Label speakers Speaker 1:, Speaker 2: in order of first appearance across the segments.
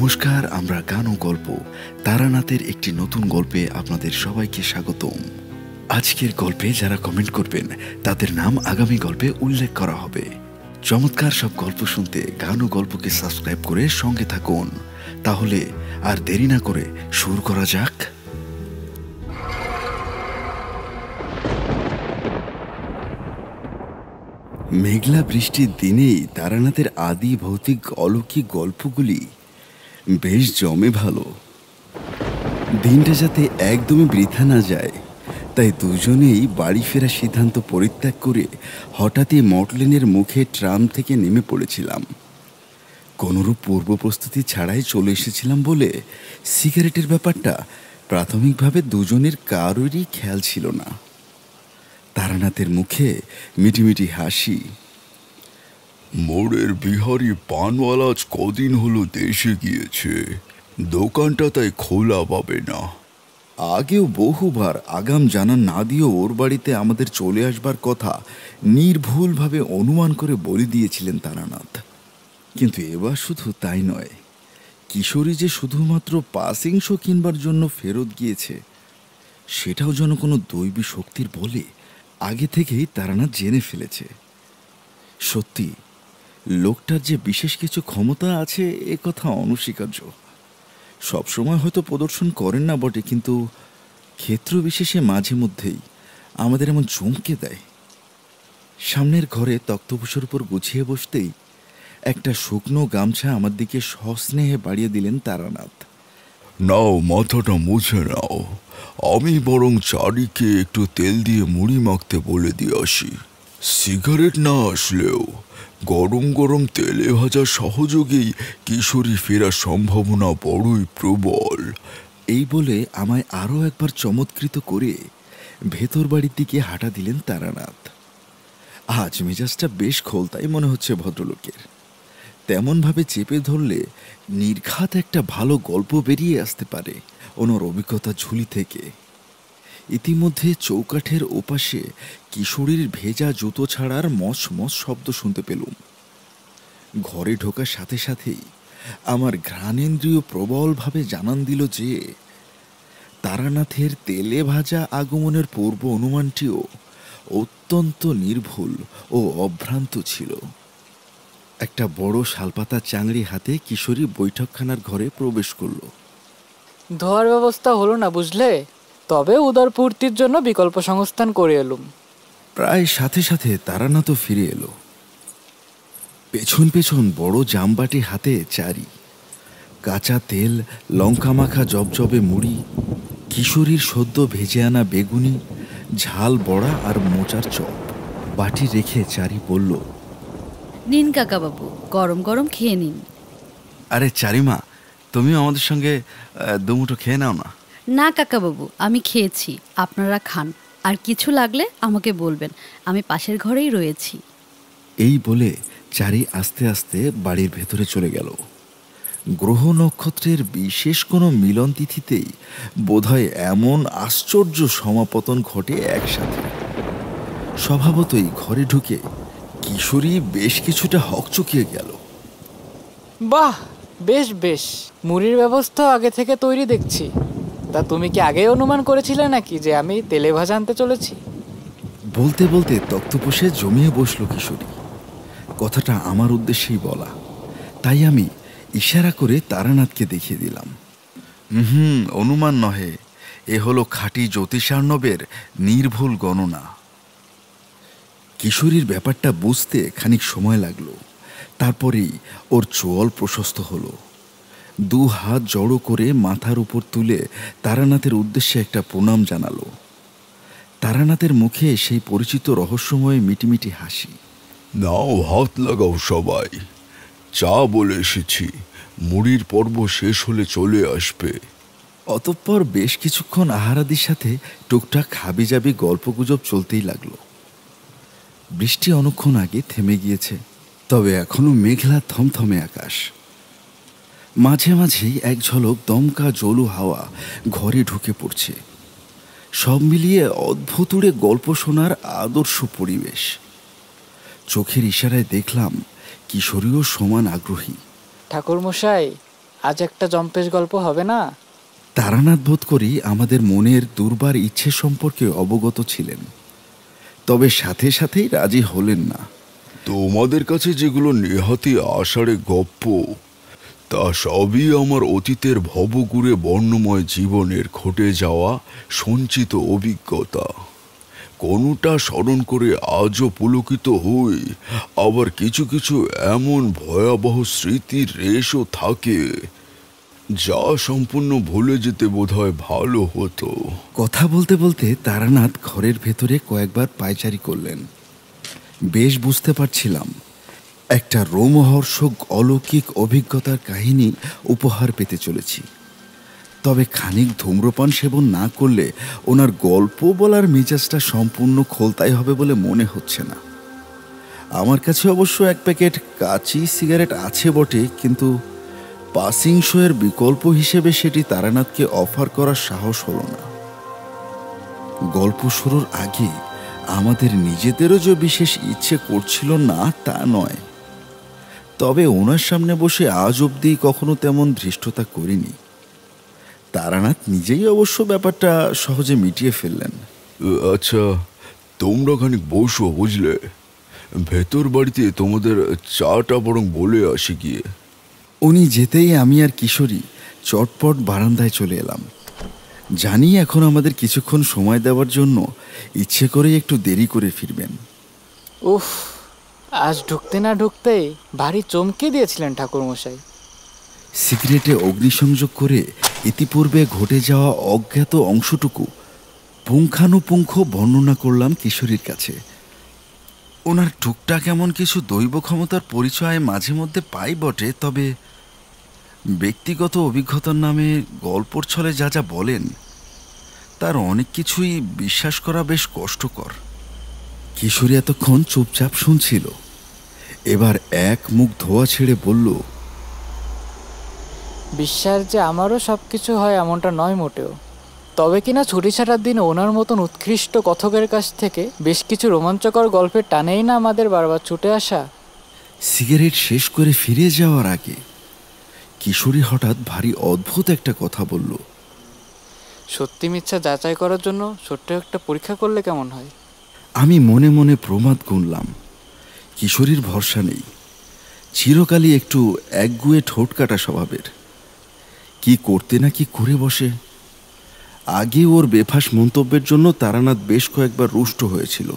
Speaker 1: নমস্কার, আমরা গান ও গল্প তারানাথের একটি নতুন গল্পে আপনাদের সবাইকে স্বাগতম। আজকের গল্পে যারা কমেন্ট করবেন তাদের নাম আগামী গল্পে উল্লেখ করা হবে। চমৎকার সব গল্প শুনতে গান ও গল্পকে সাবস্ক্রাইব করে সঙ্গে থাকুন। তাহলে আর দেরি না করে শুরু করা যাক। মেঘলা বৃষ্টির দিনেই তারানাথের আদি ভৌতিক অলৌকিক গল্পগুলি বেশ জমে ভালো। দিনটা যাতে একদমই বৃথা না যায় তাই দুজনেই বাড়ি ফেরার সিদ্ধান্ত পরিত্যাগ করে হঠাৎই মটলেনের মুখে ট্রাম থেকে নেমে পড়েছিলাম। কোনোরূপ পূর্ব প্রস্তুতি ছাড়াই চলে এসেছিলাম বলে সিগারেটের ব্যাপারটা প্রাথমিকভাবে দুজনের কারোরই খেয়াল ছিল না। তারানাথের মুখে মিটিমিটি হাসি।
Speaker 2: মোড়ের বিহারি পানওয়ালা আজ কদিন হলো দেশে গিয়েছে, দোকানটা তাই খোলা পাবে না।
Speaker 1: আগেও বহুবার আগাম জানা না দিয়েও ওর বাড়িতে আমাদের চলে আসবার কথা নির্ভুলভাবে অনুমান করে বলে দিয়েছিলেন তারানাথ। কিন্তু এবার শুধু তাই নয়, কিশোরী যে শুধুমাত্র পাসিং শো কিনবার জন্য ফেরত গিয়েছে সেটাও যেন কোনো দৈবী শক্তির বলে আগে থেকেই তারানাথ জেনে ফেলেছে। সত্যি লোকটার যে বিশেষ কিছু ক্ষমতা আছে এ কথা অনস্বীকার্য। সবসময় হয়তো প্রদর্শন করেন না বটে, কিন্তু ক্ষেত্র বিশেষে মাঝে মধ্যেই আমাদের এমন চমকে দেয়। সামনের ঘরে তক্তপোষের উপর গুছিয়ে বসতেই একটা শুকনো গামছা আমার দিকে সস্নেহে বাড়িয়ে দিলেন তারানাথ।
Speaker 2: নাও, মাথাটা মুছে নাও। আমি বরং চারিকে একটু তেল দিয়ে মুড়ি মাখতে বলে দিয়ে আসি। সিগারেট না আসলেও গরম গরম তেলে ভাজা সহযোগেই কিশোরী ফেরার সম্ভাবনা বড়ই প্রবল।
Speaker 1: এই বলে আমায় আরও একবার চমৎকৃত করে ভেতর বাড়ির দিকে হাঁটা দিলেন তারানাথ। আজ মেজাজটা বেশ খোলতাই মনে হচ্ছে ভদ্রলোকের। তেমনভাবে চেপে ধরলে নির্ঘাত একটা ভালো গল্প বেরিয়ে আসতে পারে ওনার অভিজ্ঞতা ঝুলি থেকে। ইতিমধ্যে চৌকাঠের ওপাশে কিশোরীর ভেজা জুতো ছাড়ার মস মস শব্দ শুনতে পেলুম। ঘরে ঢোকার সাথে সাথেই আমার ঘ্রাণেন্দ্রিয় প্রবলভাবে জানান দিল যে তারানাথের তেলে ভাজা আগমনের পূর্ব অনুমানটিও অত্যন্ত নির্ভুল ও অভ্রান্ত ছিল। একটা বড় শালপাতা চাংড়ি হাতে কিশোরী বৈঠকখানার ঘরে প্রবেশ করল।
Speaker 3: ধোয়ার ব্যবস্থা হলো না বুঝলে, তবে উদরপূর্তির জন্য বিকল্প সংস্থান করে এলুম।
Speaker 1: প্রায় সাথে সাথে তারানাথও ফিরে এলো। পেছন পেছন বড় জামবাটি হাতে চারি, কাঁচা তেল, লঙ্কা মাখা জবজবে মুড়ি, কিশোরীর সদ্য ভেজে আনা বেগুনি, ঝাল বড়া আর মোচার চপ। বাটি রেখে চারি বলল,
Speaker 4: নিন কাকাবাবু, গরম গরম খেয়ে নিন।
Speaker 1: আরে চারিমা, তুমিও আমাদের সঙ্গে দুমুঠো খেয়ে নাও না।
Speaker 4: না কাকাবাবু, আমি খেয়েছি, আপনারা খান। আর কিছু লাগলে আমাকে বলবেন, আমি পাশের ঘরেই রয়েছি।
Speaker 1: এই বলে চারি আস্তে আস্তে বাড়ির ভেতরে চলে গেল। গ্রহ নক্ষত্রের বিশেষ কোনো মিলন তিথিতেই বোধহয় এমন আশ্চর্য সমাপতন ঘটে একসাথে। স্বভাবতই ঘরে ঢুকে কিশোরী বেশ কিছুটা হকচকিয়ে গেল।
Speaker 3: বাহ, বেশ বেশ, মুড়ির ব্যবস্থা আগে থেকে তৈরি দেখছি। তা তুমি কি আগেই অনুমান করেছিলে নাকি যে আমি তেলে ভাজা আনতে চলেছি?
Speaker 1: বলতে বলতে তক্তপোষে জমিয়ে বসল কিশোরী। কথাটা আমার উদ্দেশ্যেই বলা, তাই আমি ইশারা করে তারানাথকে দেখিয়ে দিলাম। অনুমান নহে, এ হলো খাঁটি জ্যোতিষার্ণবের নির্ভুল গণনা। কিশোরীর ব্যাপারটা বুঝতে খানিক সময় লাগলো। তারপরেই ওর চোয়াল প্রশস্ত হলো। দু হাত জড়ো করে মাথার উপর তুলে তারানাথের উদ্দেশ্যে একটা প্রণাম জানালো। তারানাথের মুখে সেই পরিচিত রহস্যময় মিটিমিটি হাসি।
Speaker 2: নাও, হাত লাগাও সবাই। চা বলে এসেছি, মুড়ির পর্ব শেষ হলে চলে আসবে।
Speaker 1: অতঃপর বেশ কিছুক্ষণ আহারাদির সাথে টুকটাক হাবিজাবি গল্পগুজব চলতেই লাগলো। বৃষ্টি অনেকক্ষণ আগে থেমে গিয়েছে, তবে এখনো মেঘলা থমথমে আকাশ। মাঝে মাঝেই এক ঝলক দমকা জলু হাওয়া ঘরে ঢুকে পড়ছে। সব মিলিয়ে অদ্ভুতুড়ে গল্প শোনার আদর্শ পরিবেশ। চোখের ইশারায় দেখলাম কিশোরীও সমান আগ্রহী।
Speaker 3: ঠাকুরমশাই, আজ একটা জম্পেশ গল্প হবে না?
Speaker 1: তারানাথ বোধ করি আমাদের মনের দুর্বার ইচ্ছে সম্পর্কে অবগত ছিলেন, তবে সাথে সাথেই রাজি হলেন না।
Speaker 2: তোমাদের কাছে যেগুলো নেহাতি আষাঢ়ে গপ্প, তা সবই আমার অতীতের ভবঘুরে বর্ণময় জীবনের ঘটে যাওয়া সঞ্চিত অভিজ্ঞতা। কোনোটা স্মরণ করে আজও পুলকিত হই, আবার কিছু কিছু এমন ভয়াবহ স্মৃতির রেশও থাকে যা সম্পূর্ণ ভুলে যেতে বোধহয় ভালো হতো।
Speaker 1: কথা বলতে বলতে তারানাথ ঘরের ভেতরে কয়েকবার পায়চারি করলেন। বেশ বুঝতে পারছিলাম একটা রোমহর্ষক অলৌকিক অভিজ্ঞতার কাহিনী উপহার পেতে চলেছি। তবে খানিক ধূম্রপান সেবন না করলে ওনার গল্প বলার মেজাজটা সম্পূর্ণ খোলতাই হবে বলে মনে হচ্ছে না। আমার কাছে অবশ্য এক প্যাকেট কাঁচি সিগারেট আছে বটে, কিন্তু পাসিং শোয়ের বিকল্প হিসেবে সেটি তারানাথকে অফার করার সাহস হলো না। গল্প শুরুর আগে আমাদের নিজেদেরও যে বিশেষ ইচ্ছে করছিল না তা নয়, তবে ওনার সামনে বসে আজ অবধি কখনো তেমন ধৃষ্টতা করিনি। তারানাথ নিজেই অবশ্য ব্যাপারটা সহজে মিটিয়ে ফেললেন।
Speaker 2: আচ্ছা, তোমরা খানিক বসো, বুঝলে? ভেতর বাড়িতে তোমাদের চাটা বরং বলে আসি গিয়ে।
Speaker 1: উনি যেতেই আমি আর কিশোরী চটপট বারান্দায় চলে এলাম। জানি এখন আমাদের কিছুক্ষণ সময় দেওয়ার জন্য ইচ্ছে করেই একটু দেরি করে ফিরবেন।
Speaker 3: উফ, আজ ঢুকতে না ঢুকতেই ভারী চমকে দিয়েছিলেন ঠাকুরমশাই।
Speaker 1: সিগারেটে অগ্নিসংযোগ করে ইতিপূর্বে ঘটে যাওয়া অজ্ঞাত অংশটুকু পুঙ্খানুপুঙ্খ বর্ণনা করলাম কিশোরীর কাছে। ওনার টুকটাক এমন কিছু দৈব ক্ষমতার পরিচয় মাঝে মধ্যে পাই বটে, তবে ব্যক্তিগত অভিজ্ঞতার নামে গল্পর ছলে যা যা বলেন তার অনেক কিছুই বিশ্বাস করা বেশ কষ্টকর। কিশোরী এতক্ষণ চুপচাপ শুনছিল, এবার এক মুখ ধোয়া ছেড়ে বলল,
Speaker 3: বিশ্বাস যে আমারও সব কিছু হয় এমনটা নয় মোটেও। তবে কিনা ছুটি ছাটার দিন ওনার মতন উৎকৃষ্ট কথকের কাছ থেকে বেশ কিছু রোমাঞ্চকর গল্পের টানেই না আমাদের বারবার ছুটে আসা।
Speaker 1: সিগারেট শেষ করে ফিরে যাওয়ার আগে কিশোরী হঠাৎ ভারী অদ্ভুত একটা কথা বলল।
Speaker 3: সত্যি মিথ্যা যাচাই করার জন্য ছোট্ট একটা পরীক্ষা করলে কেমন হয়?
Speaker 1: আমি মনে মনে প্রমাদ গুনলাম, কিশোরীর ভরসা নেই। চিরকালই একটু একগুয়ে ঠোঁট কাটা স্বভাবের, কি করতে না কি করে বসে। আগে ওর বেফাস মন্তব্যের জন্য তারানাথ বেশ কয়েকবার রুষ্ট হয়েছিল।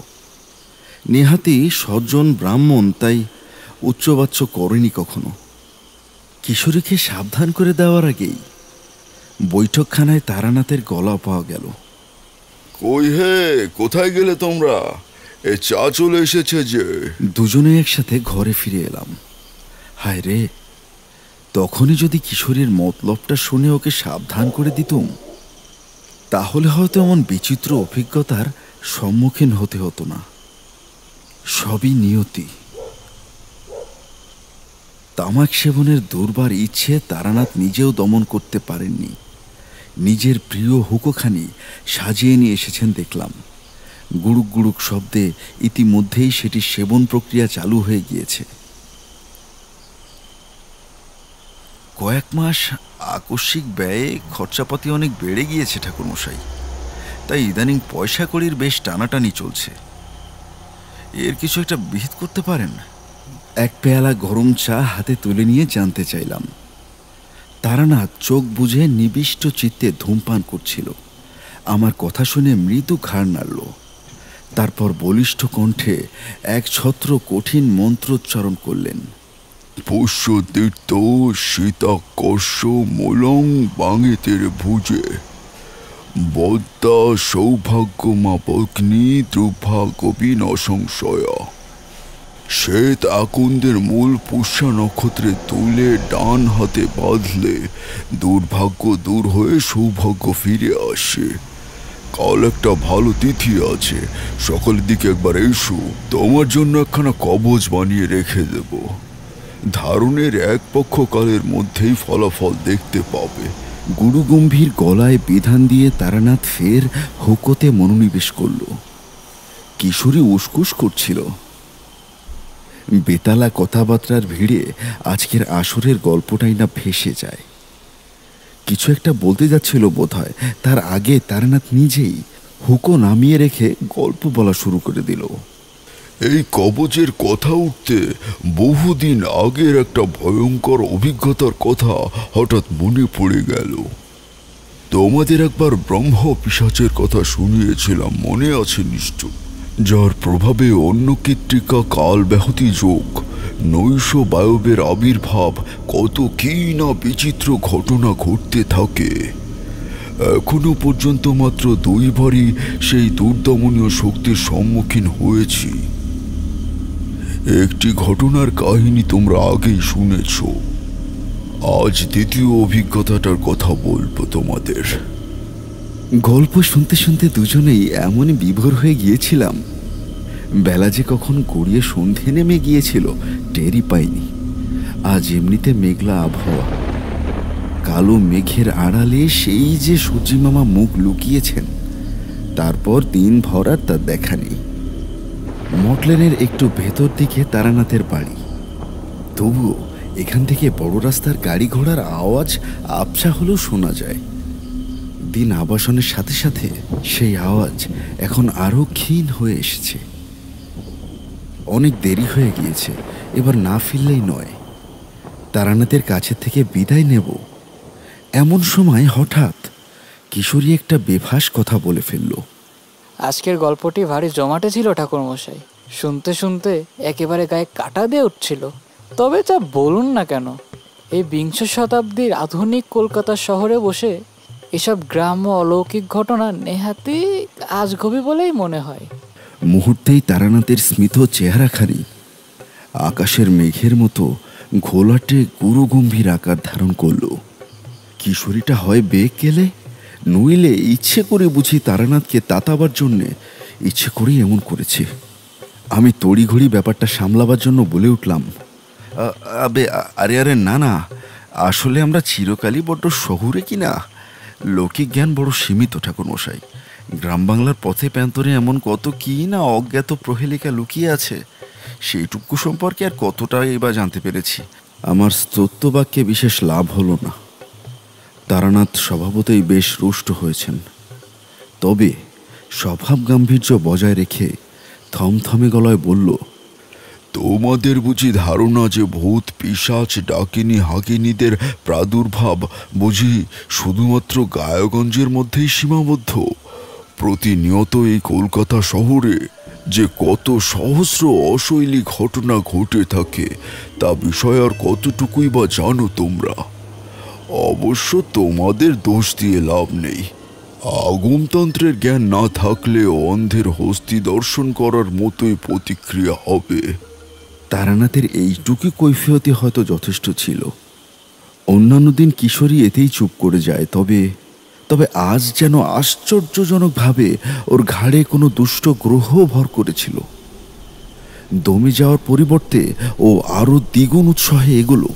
Speaker 1: নেহাতি সজ্জন ব্রাহ্মণ, তাই উচ্চবাচ্য করেনি কখনো। কিশোরীকে সাবধান করে দেওয়ার আগেই বৈঠকখানায় তারানাথের গলা পাওয়া গেল।
Speaker 2: কই হে, কোথায় গেলে তোমরা? এ চা চলে এসেছে যে।
Speaker 1: দুজনে একসাথে ঘরে ফিরে এলাম। হায় রে, তখনই যদি কিশোরীর মতলবটা শুনে ওকে সাবধান করে দিতুম, তাহলে হয়তো এমন বিচিত্র অভিজ্ঞতার সম্মুখীন হতে হতো না। সবই নিয়তি। তামাক সেবনের দুর্বার ইচ্ছে তারানাথ নিজেও দমন করতে পারেননি। নিজের প্রিয় হুকোখানি সাজিয়ে নিয়ে এসেছেন দেখলাম। গুড়ুক গুড়ুক শব্দে ইতিমধ্যেই সেটি সেবন প্রক্রিয়া চালু হয়ে গিয়েছে। কয়েক মাস আকস্মিক ব্যয়ে খরচাপাতি অনেক বেড়ে গিয়েছে ঠাকুরমশাই, তাই ইদানিং পয়সা কড়ির বেশ টানাটানি চলছে। এর কিছু একটা বিহিত করতে পারেন? এক পেয়ালা গরম চা হাতে তুলে নিয়ে জানতে চাইলাম। তারানাথ চোখ বুঝে নিবিষ্ট চিত্তে ধূমপান করছিল। আমার কথা শুনে মৃদু ঘাড় নাড়ল, তারপর বলিষ্ঠ কণ্ঠে এক ছত্র কঠিন মন্ত্রোচ্চারণ করলেন।
Speaker 2: পুষ্য তীর্থ সীতাকর্ষ মূলং বাঙেতের ভুজে বদ্যা সৌভাগ্যমা পগ্নি দুর্ভাগ্যবি নসংশয়া। শ্বেত আকুন্দের মূল পুষ্যা নক্ষত্রে তুলে ডান হাতে বাঁধলে দুর্ভাগ্য দূর হয়ে সৌভাগ্য ফিরে আসে। কাল একটা ভালো তিথি আছে, সকালের দিকে একবার এসো, তোমার জন্য একখানা কবচ বানিয়ে রেখে দেব। ধারণের এক পক্ষকালের মধ্যেই ফলাফল দেখতে পাবে।
Speaker 1: গুরুগম্ভীর গলায় বিধান দিয়ে তারানাথ ফের হুকোতে মনোনিবেশ করল। কিশোরী উসকুস করছিল। বেতালা কথাবার্তার ভিড়ে আজকের আসরের গল্পটাই না ভেসে যায়। কিছু একটা বলতে যাচ্ছিল বোধহয়, তার আগে তারানাথ নিজেই হুকো নামিয়ে রেখে গল্প বলা শুরু করে দিল।
Speaker 2: এই কবজের কথা উঠতে বহুদিন আগের একটা ভয়ঙ্কর অভিজ্ঞতার কথা হঠাৎ মনে পড়ে গেল। তোমাদের একবার ব্রহ্ম পিশাচের কথা শুনিয়েছিলাম, মনে আছে নিশ্চয়? যার প্রভাবে অন্নকৃত্তিকা কাল ব্যাহতি যোগ, নৈশ বায়বের আবির্ভাব, কত কি না বিচিত্র ঘটনা ঘটতে থাকে। এখনো পর্যন্ত মাত্র 2 বারই সেই দুর্দমনীয় শক্তির সম্মুখীন হয়েছি। একটি ঘটনার কাহিনী তোমরা আগেই শুনেছ, আজ দ্বিতীয় অভিজ্ঞতাটার কথা বলবো তোমাদের।
Speaker 1: গল্প শুনতে শুনতে দুজনেই এমনই বিভোর হয়ে গিয়েছিলাম, বেলা যে কখন গড়িয়ে সন্ধে নেমে গিয়েছিল টেরই পাইনি। আজ এমনিতে মেঘলা আবহাওয়া, কালো মেঘের আড়ালে সেই যে সূর্যিমামা মুখ লুকিয়েছেন, তারপর দিন ভর আর তার দেখা নেই। মটলেনের একটু ভেতর দিকে তারানাথের বাড়ি, তবুও এখান থেকে বড় রাস্তার গাড়ি ঘোড়ার আওয়াজ আবছা হলেও শোনা যায়। দিন আবাসনের সাথে সাথে সেই আওয়াজ এখন আরো ক্ষীণ হয়ে এসেছে। অনেক দেরি হয়ে গিয়েছে, এবার না ফিরলেই নয়। তারানাথের কাছে থেকে বিদায় নেব, এমন সময় হঠাৎ কিশোরী একটা বেফাস কথা বলে ফেলল।
Speaker 3: আজকের গল্পটি ভারী জমাটে ছিল ঠাকুরমশাই, শুনতে শুনতে একেবারে গায়ে কাটা দিয়ে উঠছিল। তবে যা বলুন না কেন, এই 20 শতাব্দীর আধুনিক কলকাতা শহরে বসে এসব গ্রাম্য অলৌকিক ঘটনা নেহাতি আজগবি বলেই মনে হয়।
Speaker 1: মুহূর্তেই তারানাথের স্মিত চেহারাখানি আকাশের মেঘের মতো ঘোলাটে গুরুগম্ভীর আকার ধারণ করল। কিশোরীটা হয় বেগ গেলে, নইলে ইচ্ছে করে বুঝি তারানাথকে তাতাবার জন্যে ইচ্ছে করেই এমন করেছে। আমি তড়িঘড়ি ব্যাপারটা সামলাবার জন্য বলে উঠলাম, আরে আরে না না, আসলে আমরা চিরকালই বড্ড শহুরে কিনা, লৌকিক জ্ঞান বড় সীমিত ঠাকুরমশাই। গ্রাম বাংলার পথে প্রান্তরে এমন কত কি না অজ্ঞাত প্রহেলিকা লুকিয়ে আছে, সেইটুকু সম্পর্কে আর কতটাই বা জানতে পেরেছি। আমার স্তোত্রবাক্যে বিশেষ লাভ হলো না। তারানাথ স্বভাবতই বেশ রুষ্ট হয়েছেন, তবে স্বভাব গাম্ভীর্য বজায় রেখে থমথমে গলায় বলল,
Speaker 2: তোমাদের বুঝি ধারণা যে ভূত পিশাচ ডাকিনী হাকিনীদের প্রাদুর্ভাব বুঝি শুধুমাত্র গায়গঞ্জের মধ্যেই সীমাবদ্ধ? প্রতিনিয়ত এই কলকাতা শহরে যে কত সহস্র অশৈলী ঘটনা ঘটে থাকে তা বিষয় আর কতটুকুই বা জানো তোমরা? অবশ্য তোমাদের দোষ দিয়ে লাভ নেই, আগমতন্ত্রের জ্ঞান না থাকলে অন্ধের হস্তি দর্শন করার মতোই প্রতিক্রিয়া হবে।
Speaker 1: তারানাথের এইটুকু কৈফিয়তি হয়তো যথেষ্ট ছিল। অন্যান্য দিন কিশোরী এতেই চুপ করে যায়, তবে তবে আজ যেন আশ্চর্যজনকভাবে ওর ঘাড়ে কোনো দুষ্ট গ্রহ ভর করেছিল। দমে যাওয়ার পরিবর্তে ও আরো দ্বিগুণ উৎসাহে এগুলো।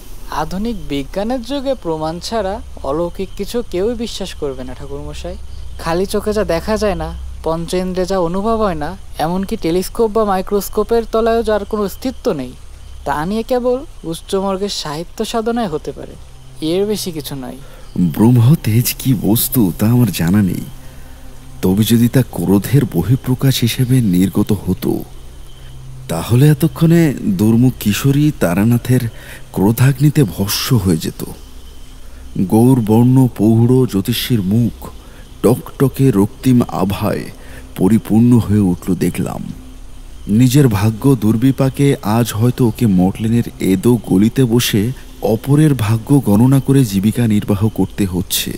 Speaker 3: আধুনিক বিজ্ঞানের যুগে প্রমাণ ছাড়া অলৌকিক কিছু কেউই বিশ্বাস করবে না ঠাকুরমশাই। খালি চোখে যা দেখা যায় না, পঞ্চেন্দ্রে যা অনুভব হয় না, এমনকি টেলিস্কোপ বা মাইক্রোস্কোপের তলায়ও যার কোনো অস্তিত্ব নেই, তা নিয়ে কেবল উচ্চমর্গের সাহিত্য সাধনায় হতে পারে, এর বেশি কিছু নয়।
Speaker 1: ব্রহ্ম তেজ কি বস্তু তা আমার জানা নেই, তবে যদি তা ক্রোধের বহিঃপ্রকাশ হিসেবে নির্গত হতো, তাহলে এতক্ষণে দুর্মুখ কিশোরী তারানাথের ক্রোধাগ্নিতে ভস্ম হয়ে যেত। গৌরবর্ণ পৌঢ় জ্যোতিষীর মুখ টকটকে রক্তিম আভায় পরিপূর্ণ হয়ে উঠল দেখলাম। নিজের ভাগ্য দুর্বিপাকে আজ হয়তো ওকে মটলেনের এদো গলিতে বসে অপরের ভাগ্য গণনা করে জীবিকা নির্বাহ করতে হচ্ছে,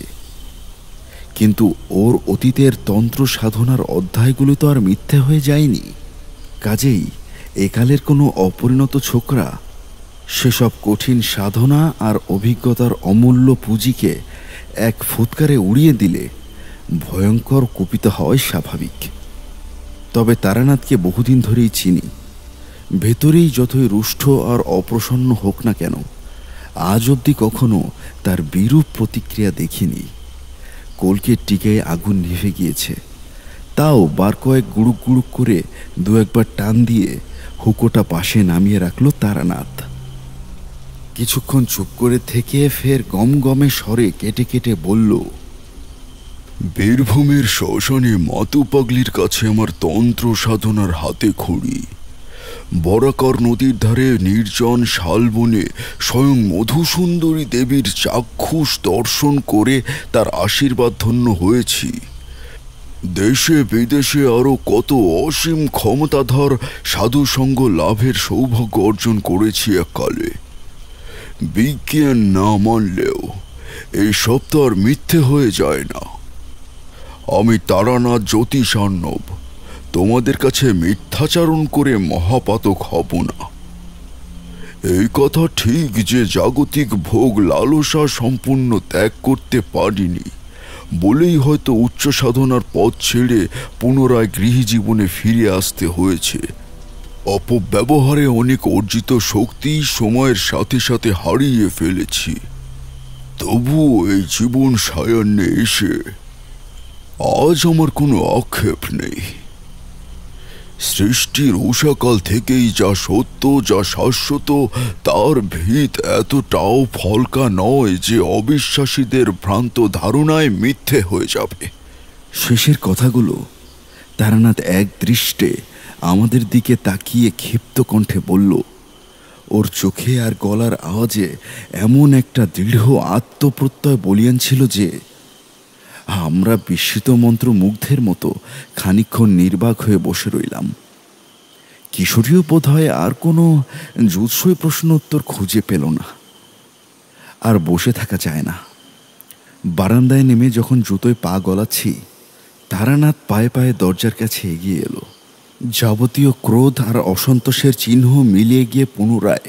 Speaker 1: কিন্তু ওর অতীতের তন্ত্র সাধনার অধ্যায়গুলো তো আর মিথ্যে হয়ে যায়নি। কাজেই একালের কোনো অপরিণত ছোকরা সেসব কঠিন সাধনা আর অভিজ্ঞতার অমূল্য পুঁজিকে এক ফুৎকারে উড়িয়ে দিলে ভয়ঙ্কর কুপিত হওয়াই স্বাভাবিক। তবে তারানাথকে বহুদিন ধরেই চিনি, ভেতরেই যতই রুষ্ট আর অপ্রসন্ন হোক না কেন, আজ অবধি কখনো তার বিরূপ প্রতিক্রিয়া দেখিনি। কলকের টিকায় আগুন নিভে গিয়েছে, তাও বার কয়েক গুড়ুক গুড়ুক করে 2-1 বার টান দিয়ে হুকোটা পাশে নামিয়ে রাখল তারানাথ। কিছুক্ষণ চুপ করে থেকে ফের গমগমে স্বরে কেটে কেটে বলল,
Speaker 2: বীরভূমের শ্মশানে মাতু পাগলির কাছে আমার তন্ত্র সাধনার হাতে খড়ি। বরাকর নদীর ধারে নির্জন শালবনে স্বয়ং মধুসুন্দরী দেবীর চাক্ষুষ দর্শন করে তার আশীর্বাদ ধন্য হয়েছি। দেশে বিদেশে আরো কত অসীম ক্ষমতাধর সাধুসঙ্গ লাভের সৌভাগ্য অর্জন করেছি এককালে। বিজ্ঞান না মানলেও এই সব তো আর মিথ্যে হয়ে যায় না। আমি তারানাথ জ্যোতিষার্ণব তোমাদের কাছে মিথ্যাচারণ করে মহাপাতক হব না। এই কথা ঠিক যে জাগতিক ভোগ লালসা সম্পূর্ণ ত্যাগ করতে পারিনি বলেই হয়তো উচ্চ সাধনার পথ ছেড়ে পুনরায় গৃহজীবনে ফিরে আসতে হয়েছে। অপব্যবহারে অনেক অর্জিত শক্তি সময়ের সাথে সাথে হারিয়ে ফেলেছি। তবুও এই জীবন সায়ান্নে এসে আজ আমার কোনো আক্ষেপ নেই। সৃষ্টির উষাকাল থেকেই যা সত্য, যা শাশ্বত, তার ভিত এতটাও ফলকা নয় যে অবিশ্বাসীদের ভ্রান্ত ধারণায় মিথ্যে হয়ে যাবে।
Speaker 1: শেষের কথাগুলো তারানাথ এক দৃষ্টে আমাদের দিকে তাকিয়ে ক্ষিপ্ত কণ্ঠে বলল। ওর চোখে আর গলার আওয়াজে এমন একটা দৃঢ় আত্মপ্রত্যয় বলিয়ান ছিল যে আমরা বিস্মিত মন্ত্রমুগ্ধের মতো খানিকক্ষণ নির্বাক হয়ে বসে রইলাম। কিশোরীও বোধ হয় আর কোনো জুৎসই প্রশ্ন উত্তর খুঁজে পেল না। আর বসে থাকা যায় না। বারান্দায় নেমে যখন জুতোয় পা গলাচ্ছি, তারানাথ পায়ে পায়ে দরজার কাছে এগিয়ে এলো। যাবতীয় ক্রোধ আর অসন্তোষের চিহ্ন মিলিয়ে গিয়ে পুনরায়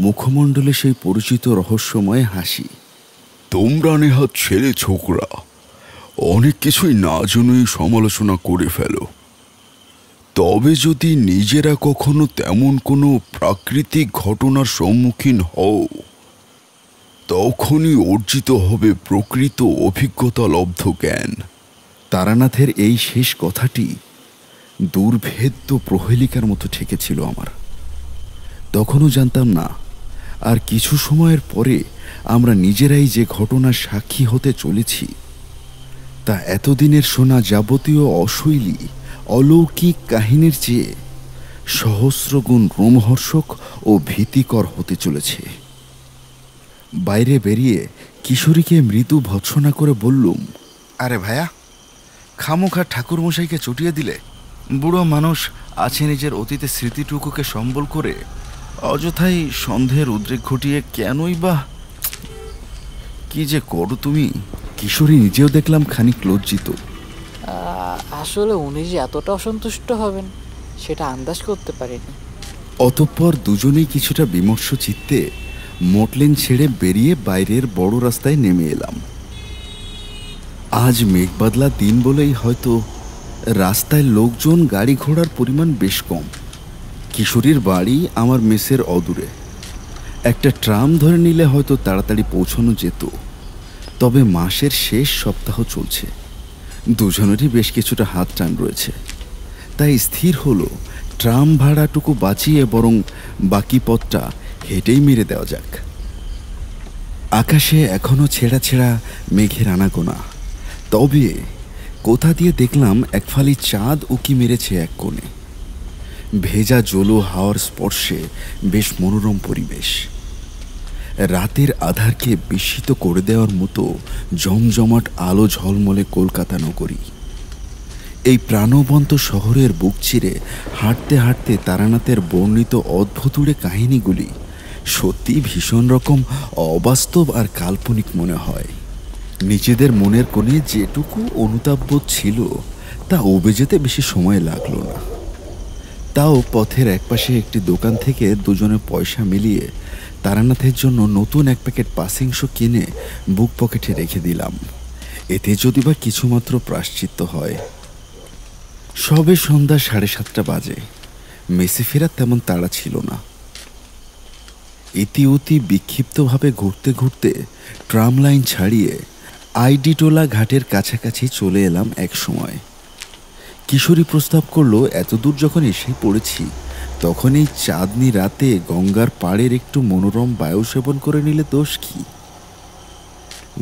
Speaker 1: মুখমণ্ডলে সেই পরিচিত রহস্যময় হাসি।
Speaker 2: তোমরা নেহাত ছেলে ছোকরা অনেক কিছুই না জন্যই সমালোচনা করে ফেলো। তবে যদি নিজেরা কখনো তেমন কোনো প্রাকৃতিক ঘটনার সম্মুখীন হও, তখনই অর্জিত হবে প্রকৃত অভিজ্ঞতা লব্ধ জ্ঞান।
Speaker 1: তারানাথের এই শেষ কথাটি দুর্ভেদ্য প্রহেলিকার মতো ঠেকেছিল আমার। তখনও জানতাম না আর কিছু সময়ের পরে আমরা নিজেরাই যে ঘটনার সাক্ষী হতে চলেছি তা এতদিনের শোনা যাবতীয় অশৈলী অলৌকিক কাহিনীর চেয়ে সহস্রগুণ রোমহর্ষক ও ভীতিকর হতে চলেছে। বাইরে বেরিয়ে কিশোরীকে মৃদু ভৎসনা করে বললুম, আরে ভাইয়া, খামোখা ঠাকুরমশাইকে চটিয়ে দিলে। বুড়ো মানুষ আছে, নিজের অতীতের স্মৃতিটুকুকে সম্বল করে অযথাই সন্দেহের উদ্রেক ঘটিয়ে কেনই বা কি যে করো তুমি। কিশোরী নিজেও দেখলাম খানিক লজ্জিত।
Speaker 3: আসলে উনি যে এতটা অসন্তুষ্ট হবেন সেটা আন্দাজ করতে পারিনি।
Speaker 1: অতঃপর দুজনেই কিছুটা বিমর্ষ চিত্তে মোটলেন ছেড়ে বেরিয়ে বাইরের বড় রাস্তায় নেমে এলাম। আজ মেঘবাদলা দিন বলেই হয়তো রাস্তায় লোকজন গাড়ি ঘোড়ার পরিমাণ বেশ কম। কিশোরীর বাড়ি আমার মেসের অদূরে। একটা ট্রাম ধরে নিলে হয়তো তাড়াতাড়ি পৌঁছানো যেত। তবে মাসের শেষ সপ্তাহ চলছে, দুজনেরই বেশ কিছুটা হাত টান রয়েছে। তাই স্থির হলো ট্রাম ভাড়াটুকু বাঁচিয়ে বরং বাকি পথটা হেঁটেই মেরে দেওয়া যাক। আকাশে এখনো ছেঁড়া ছেঁড়া মেঘের আনাগোনা। তবে কোথা দিয়ে দেখলাম এক ফালি চাঁদ উকি মেরেছে এক কোণে। ভেজা জলো হাওয়ার স্পর্শে বেশ মনোরম পরিবেশ। রাতের আধারকে বিস্মিত করে দেওয়ার মতো জমজমাট আলো ঝলমলে কলকাতা নগরী। এই প্রাণবন্ত শহরের বুক চিরে হাঁটতে হাঁটতে তারানাথের বর্ণিত অদ্ভুতুড়ে কাহিনীগুলি সত্যি ভীষণ রকম অবাস্তব আর কাল্পনিক মনে হয়। নিজেদের মনের কোণে যেটুকু অনুতাপবোধ ছিল তা উবে যেতে বেশি সময় লাগলো না। তাও পথের একপাশে একটি দোকান থেকে দুজনে পয়সা মিলিয়ে তারানাথের জন্য নতুন এক প্যাকেট পাসিংশো কিনে বুক পকেটে রেখে দিলাম। এতে যদি বা কিছুমাত্র প্রায়শ্চিত্ত হয়। সবে সন্ধ্যা 7:30 বাজে। মেসে ফেরার তেমন তাড়া ছিল না। ইতি উতি বিক্ষিপ্তভাবে ঘুরতে ঘুরতে ট্রাম লাইন ছাড়িয়ে আইডিটোলা ঘাটের কাছাকাছি চলে এলাম এক সময়। কিশোরী প্রস্তাব করলো, এত দূর যখন এসে পড়েছি তখন এই চাঁদনি রাতে গঙ্গার পাড়ের একটু মনোরম বায়ু সেবন করে নিলে দোষ কি?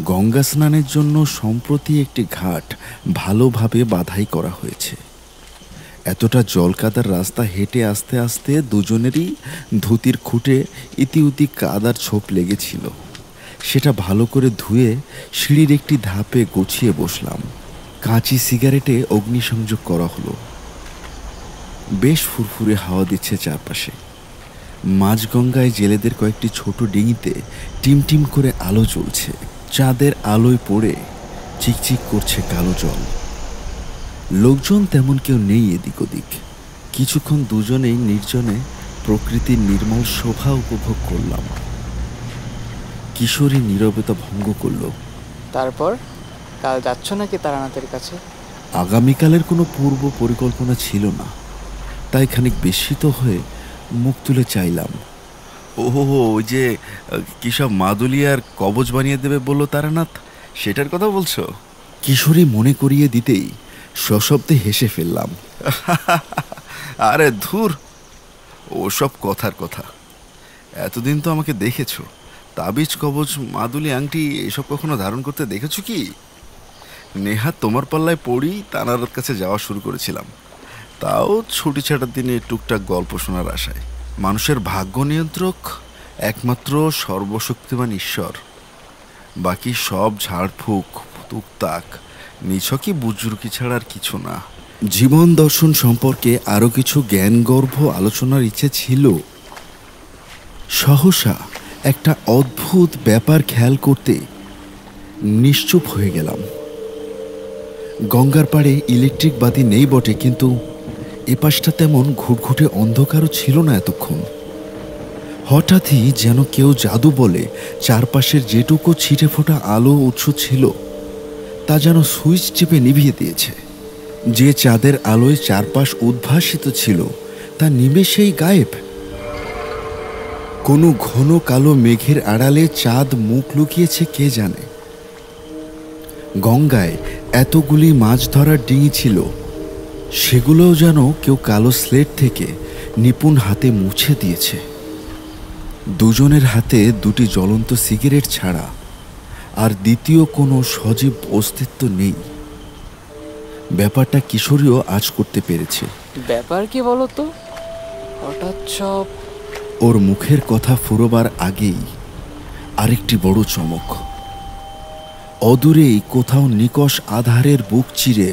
Speaker 1: গঙ্গা স্নানের জন্য সম্প্রতি একটি ঘাট ভালোভাবে বাধাই করা হয়েছে। এতটা জলকাদার রাস্তা হেঁটে আসতে আসতে দুজনেরই ধুতির খুঁটে ইতিউতি কাদার ছোপ লেগেছিল। সেটা ভালো করে ধুয়ে সিঁড়ির একটি ধাপে গুছিয়ে বসলাম। কাঁচি সিগারেটে অগ্নিসংযোগ করা হলো। বেশ ফুরফুরে হাওয়া দিচ্ছে চারপাশে। মাঝগঙ্গায় জেলেদের কয়েকটি ছোট ডিঙিতে টিমটিম করে আলো জ্বলছে। চাঁদের আলোয় পড়ে চিকচিক করছে কালো জল। লোকজন তেমন কেউ নেই এদিক ওদিক। কিছুক্ষণ দুজনেই নির্জনে প্রকৃতির নির্মল শোভা উপভোগ করলাম। কিশোরী নীরবতা ভঙ্গ করল।
Speaker 3: তারপর কাল যাচ্ছ নাকি তারানাথের কাছে?
Speaker 1: আগামীকালের কোনো পূর্ব পরিকল্পনা ছিল না, তাই খানিক বিস্মিত হয়ে মুখ তুলে চাইলাম। ওহো, ওই যে কিসব মাদুলি আর কবচ বানিয়ে দেবে বললো তারানাথ, সেটার কথা বলছো? কিশোরী মনে করিয়ে দিতেই সশব্দে হেসে ফেললাম। আরে ধুর, ওসব কথার কথা। এতদিন তো আমাকে দেখেছো, তাবিজ কবচ মাদুলি আংটি এসব কখনো ধারণ করতে দেখেছো কি? নেহাত তোমার পাল্লায় পড়ি তানার কাছে যাওয়া শুরু করেছিলাম, তাও ছুটি ছাটার দিনে টুকটাক গল্প শোনার আশায়। মানুষের ভাগ্য নিয়ন্ত্রক একমাত্র সর্বশক্তিমান ঈশ্বর, বাকি সব ঝাড়ফুঁক তুকতাক নিছকই বুজুর্গি ছাড়া আর কিছু না। জীবন দর্শন সম্পর্কে আরও কিছু জ্ঞানগর্ভ আলোচনার ইচ্ছে ছিল। সহসা একটা অদ্ভুত ব্যাপার খেয়াল করতে নিশ্চুপ হয়ে গেলাম। গঙ্গার পাড়ে ইলেকট্রিক বাতি নেই বটে, কিন্তু এপাশটা তেমন ঘুটঘুটে অন্ধকারও ছিল না এতক্ষণ। হঠাৎই যেন কেউ জাদু বলে চারপাশের যেটুকু ছিটে ফোটা আলো উৎস ছিল তা যেন সুইচ টিপে নিভিয়ে দিয়েছে। যে চাঁদের আলোয় চারপাশ উদ্ভাসিত ছিল তা নিমেষেই গায়েব। কোনো ঘন কালো মেঘের আড়ালে চাঁদ মুখ লুকিয়েছে কে জানে। গঙ্গায় এতগুলি মাছ ধরার ডিঙি ছিল, সেগুলোও যেন কেউ কালো স্লেট থেকে নিপুণ হাতে মুছে দিয়েছে। দুজনের হাতে দুটি জ্বলন্ত সিগারেট ছাড়া আর দ্বিতীয় কোনো সজীব অস্তিত্ব নেই। ব্যাপারটা কিশোরীও আজ করতে পেরেছে।
Speaker 3: ব্যাপার কি বলো তো? হঠাৎ সব।
Speaker 1: ওর মুখের কথা ফুরোবার আগেই আরেকটি বড় চমক। অদূরেই কোথাও নিকষ আধারের বুক চিরে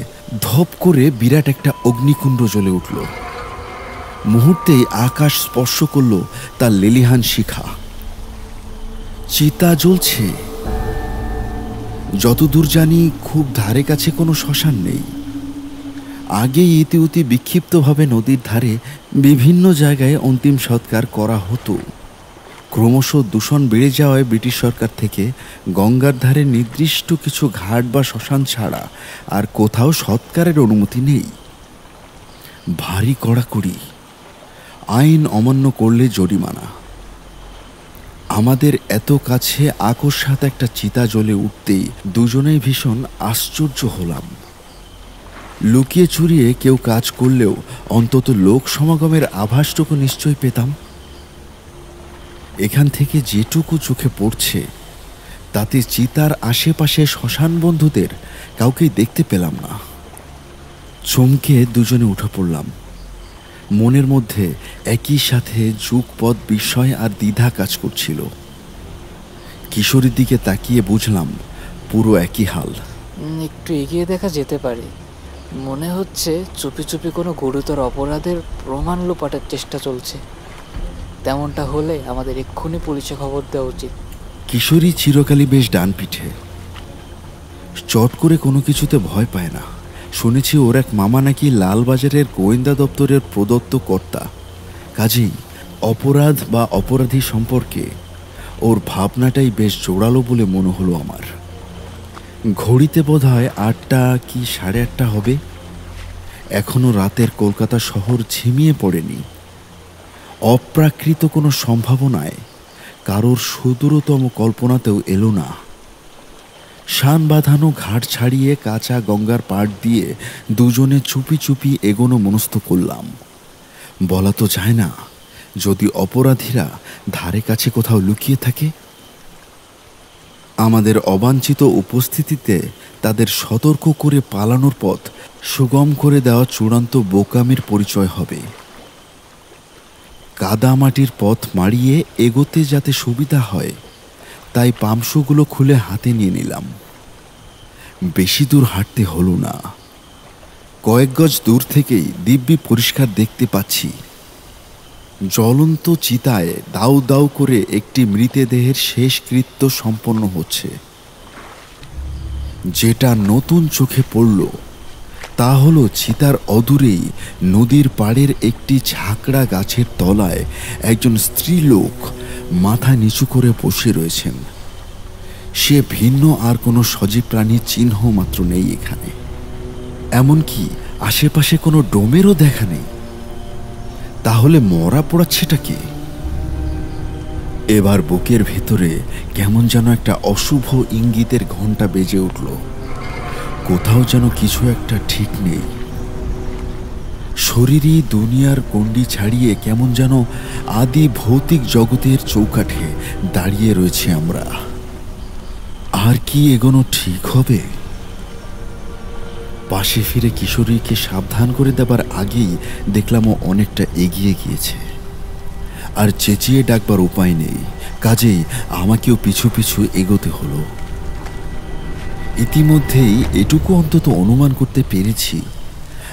Speaker 1: ধপ করে বিরাট একটা অগ্নিকুণ্ড জ্বলে উঠল। মুহূর্তেই আকাশ স্পর্শ করল তার লেলিহান শিখা। চিতা জ্বলছে। যতদূর জানি খুব ধারে কাছে কোনো শ্মশান নেই। আগে ইতিউতি বিক্ষিপ্তভাবে নদীর ধারে বিভিন্ন জায়গায় অন্তিম সৎকার করা হতো। ক্রমশ দূষণ বেড়ে যাওয়ায় ব্রিটিশ সরকার থেকে গঙ্গার ধারে নির্দিষ্ট কিছু ঘাট বা শ্মশান ছাড়া আর কোথাও সৎকারের অনুমতি নেই। ভারী কড়াকড়ি, আইন অমান্য করলে জরিমানা। আমাদের এত কাছে আকস্মাৎ একটা চিতা জ্বলে উঠতেই দুজনেই ভীষণ আশ্চর্য হলাম। লুকিয়ে চুরিয়ে কেউ কাজ করলেও অন্তত লোক সমাগমের আভাসটুকু নিশ্চয় পেতাম। এখান থেকে যেটুকু চোখে পড়ছে তাতে চিতার আশেপাশে শ্মশান বন্ধুদের কাউকেই দেখতে পেলাম না। চমকে দুজনে উঠে পড়লাম। মনের মধ্যে একই সাথে যুগপৎ বিস্ময় আর দ্বিধা কাজ করছিল। কিশোরীর দিকে তাকিয়ে বুঝলাম পুরো একই হাল।
Speaker 3: একটু এগিয়ে দেখা যেতে পারে। মনে হচ্ছে চুপি চুপি কোনো গুরুতর অপরাধের প্রমাণ লোপাটের চেষ্টা চলছে। তেমনটা হলে আমাদের এক্ষুনি পুলিশে খবর দেওয়া উচিত।
Speaker 1: কিশোরী চিরকালই বেশ ডান পিঠে, চট করে কোনো কিছুতে ভয় পায় না। শুনেছি ওর এক মামা নাকি লালবাজারের গোয়েন্দা দপ্তরের প্রদত্ত কর্তা। কাজেই অপরাধ বা অপরাধী সম্পর্কে ওর ভাবনাটাই বেশ জোরালো বলে মনে হলো আমার। ঘড়িতে বোধহয় 8টা কি 8:30 হবে। এখনো রাতের কলকাতা শহর ঝিমিয়ে পড়েনি। অপ্রাকৃত কোনো সম্ভাবনায় কারোর সুদূরতম কল্পনাতেও এলো না। শান বাঁধানো ঘাট ছাড়িয়ে কাঁচা গঙ্গার পাড় দিয়ে দুজনে চুপি চুপি এগোনো মনস্থ করলাম। বলা তো যায় না, যদি অপরাধীরা ধারে কাছে কোথাও লুকিয়ে থাকে। আমাদের অবাঞ্ছিত উপস্থিতিতে তাদের সতর্ক করে পালানোর পথ সুগম করে দেওয়া চূড়ান্ত বোকামির পরিচয় হবে। কাদামাটির পথ মাড়িয়ে এগোতে যাতে সুবিধা হয়, তাই পামশুগুলো খুলে হাতে নিয়ে নিলাম। বেশি দূর হাঁটতে হলো না। কয়েক গজ দূর থেকেই দিব্যি পরিষ্কার দেখতে পাচ্ছি জ্বলন্ত চিতায় দাউ দাউ করে একটি মৃতদেহের শেষকৃত্য সম্পন্ন হচ্ছে। যেটা নতুন চোখে পড়ল তা হলো চিতার অদূরেই নদীর পাড়ের একটি ঝাঁকড়া গাছের তলায় একজন স্ত্রীলোক মাথা নিচু করে বসে রয়েছেন। সে ভিন্ন আর কোনো সজীব প্রাণীর চিহ্ন মাত্র নেই এখানে। এমনকি আশেপাশে কোনো ডোমেরও দেখা নেই। তাহলে মরা পড়াচ্ছেটা কি? এবার বুকের ভেতরে কেমন যেন একটা অশুভ ইঙ্গিতের ঘণ্টা বেজে উঠল। কোথাও যেন কিছু একটা ঠিক নেই। শরীরই দুনিয়ার গণ্ডি ছাড়িয়ে কেমন যেন আদি ভৌতিক জগতের চৌকাঠে দাঁড়িয়ে রয়েছে আমরা। আর কি এগোনো ঠিক হবে? পাশে ফিরে কিশোরীকে সাবধান করে দেবার আগেই দেখলাম ও অনেকটা এগিয়ে গিয়েছে। আর চেঁচিয়ে ডাকবার উপায় নেই, কাজেই আমাকেও পিছু পিছু এগোতে হলো। ইতিমধ্যেই এটুকু অন্তত অনুমান করতে পেরেছি,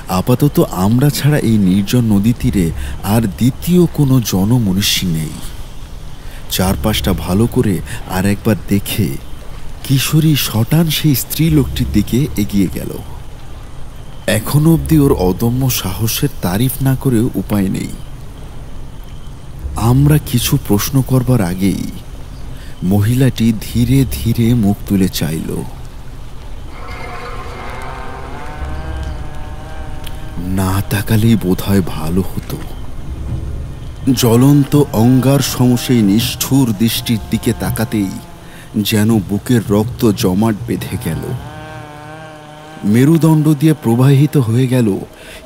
Speaker 1: আপাতত আমরা ছাড়া এই নির্জন নদী তীরে আর দ্বিতীয় কোনো জনমনুষ্যী নেই। চারপাশটা ভালো করে আর একবার দেখে কিশোরী শটান সেই স্ত্রী লোকটির দিকে এগিয়ে গেল। এখনো অবধি ওর অদম্য সাহসের তারিফ না করেও উপায় নেই। আমরা কিছু প্রশ্ন করবার আগেই মহিলাটি ধীরে ধীরে মুখ তুলে চাইল। না তাকালেই বোধহয় ভালো হতো। জ্বলন্ত অঙ্গার সম সেই নিষ্ঠুর দৃষ্টির দিকে তাকাতেই যেন বুকের রক্ত জমাট বেঁধে গেল। মেরুদণ্ড দিয়ে প্রবাহিত হয়ে গেল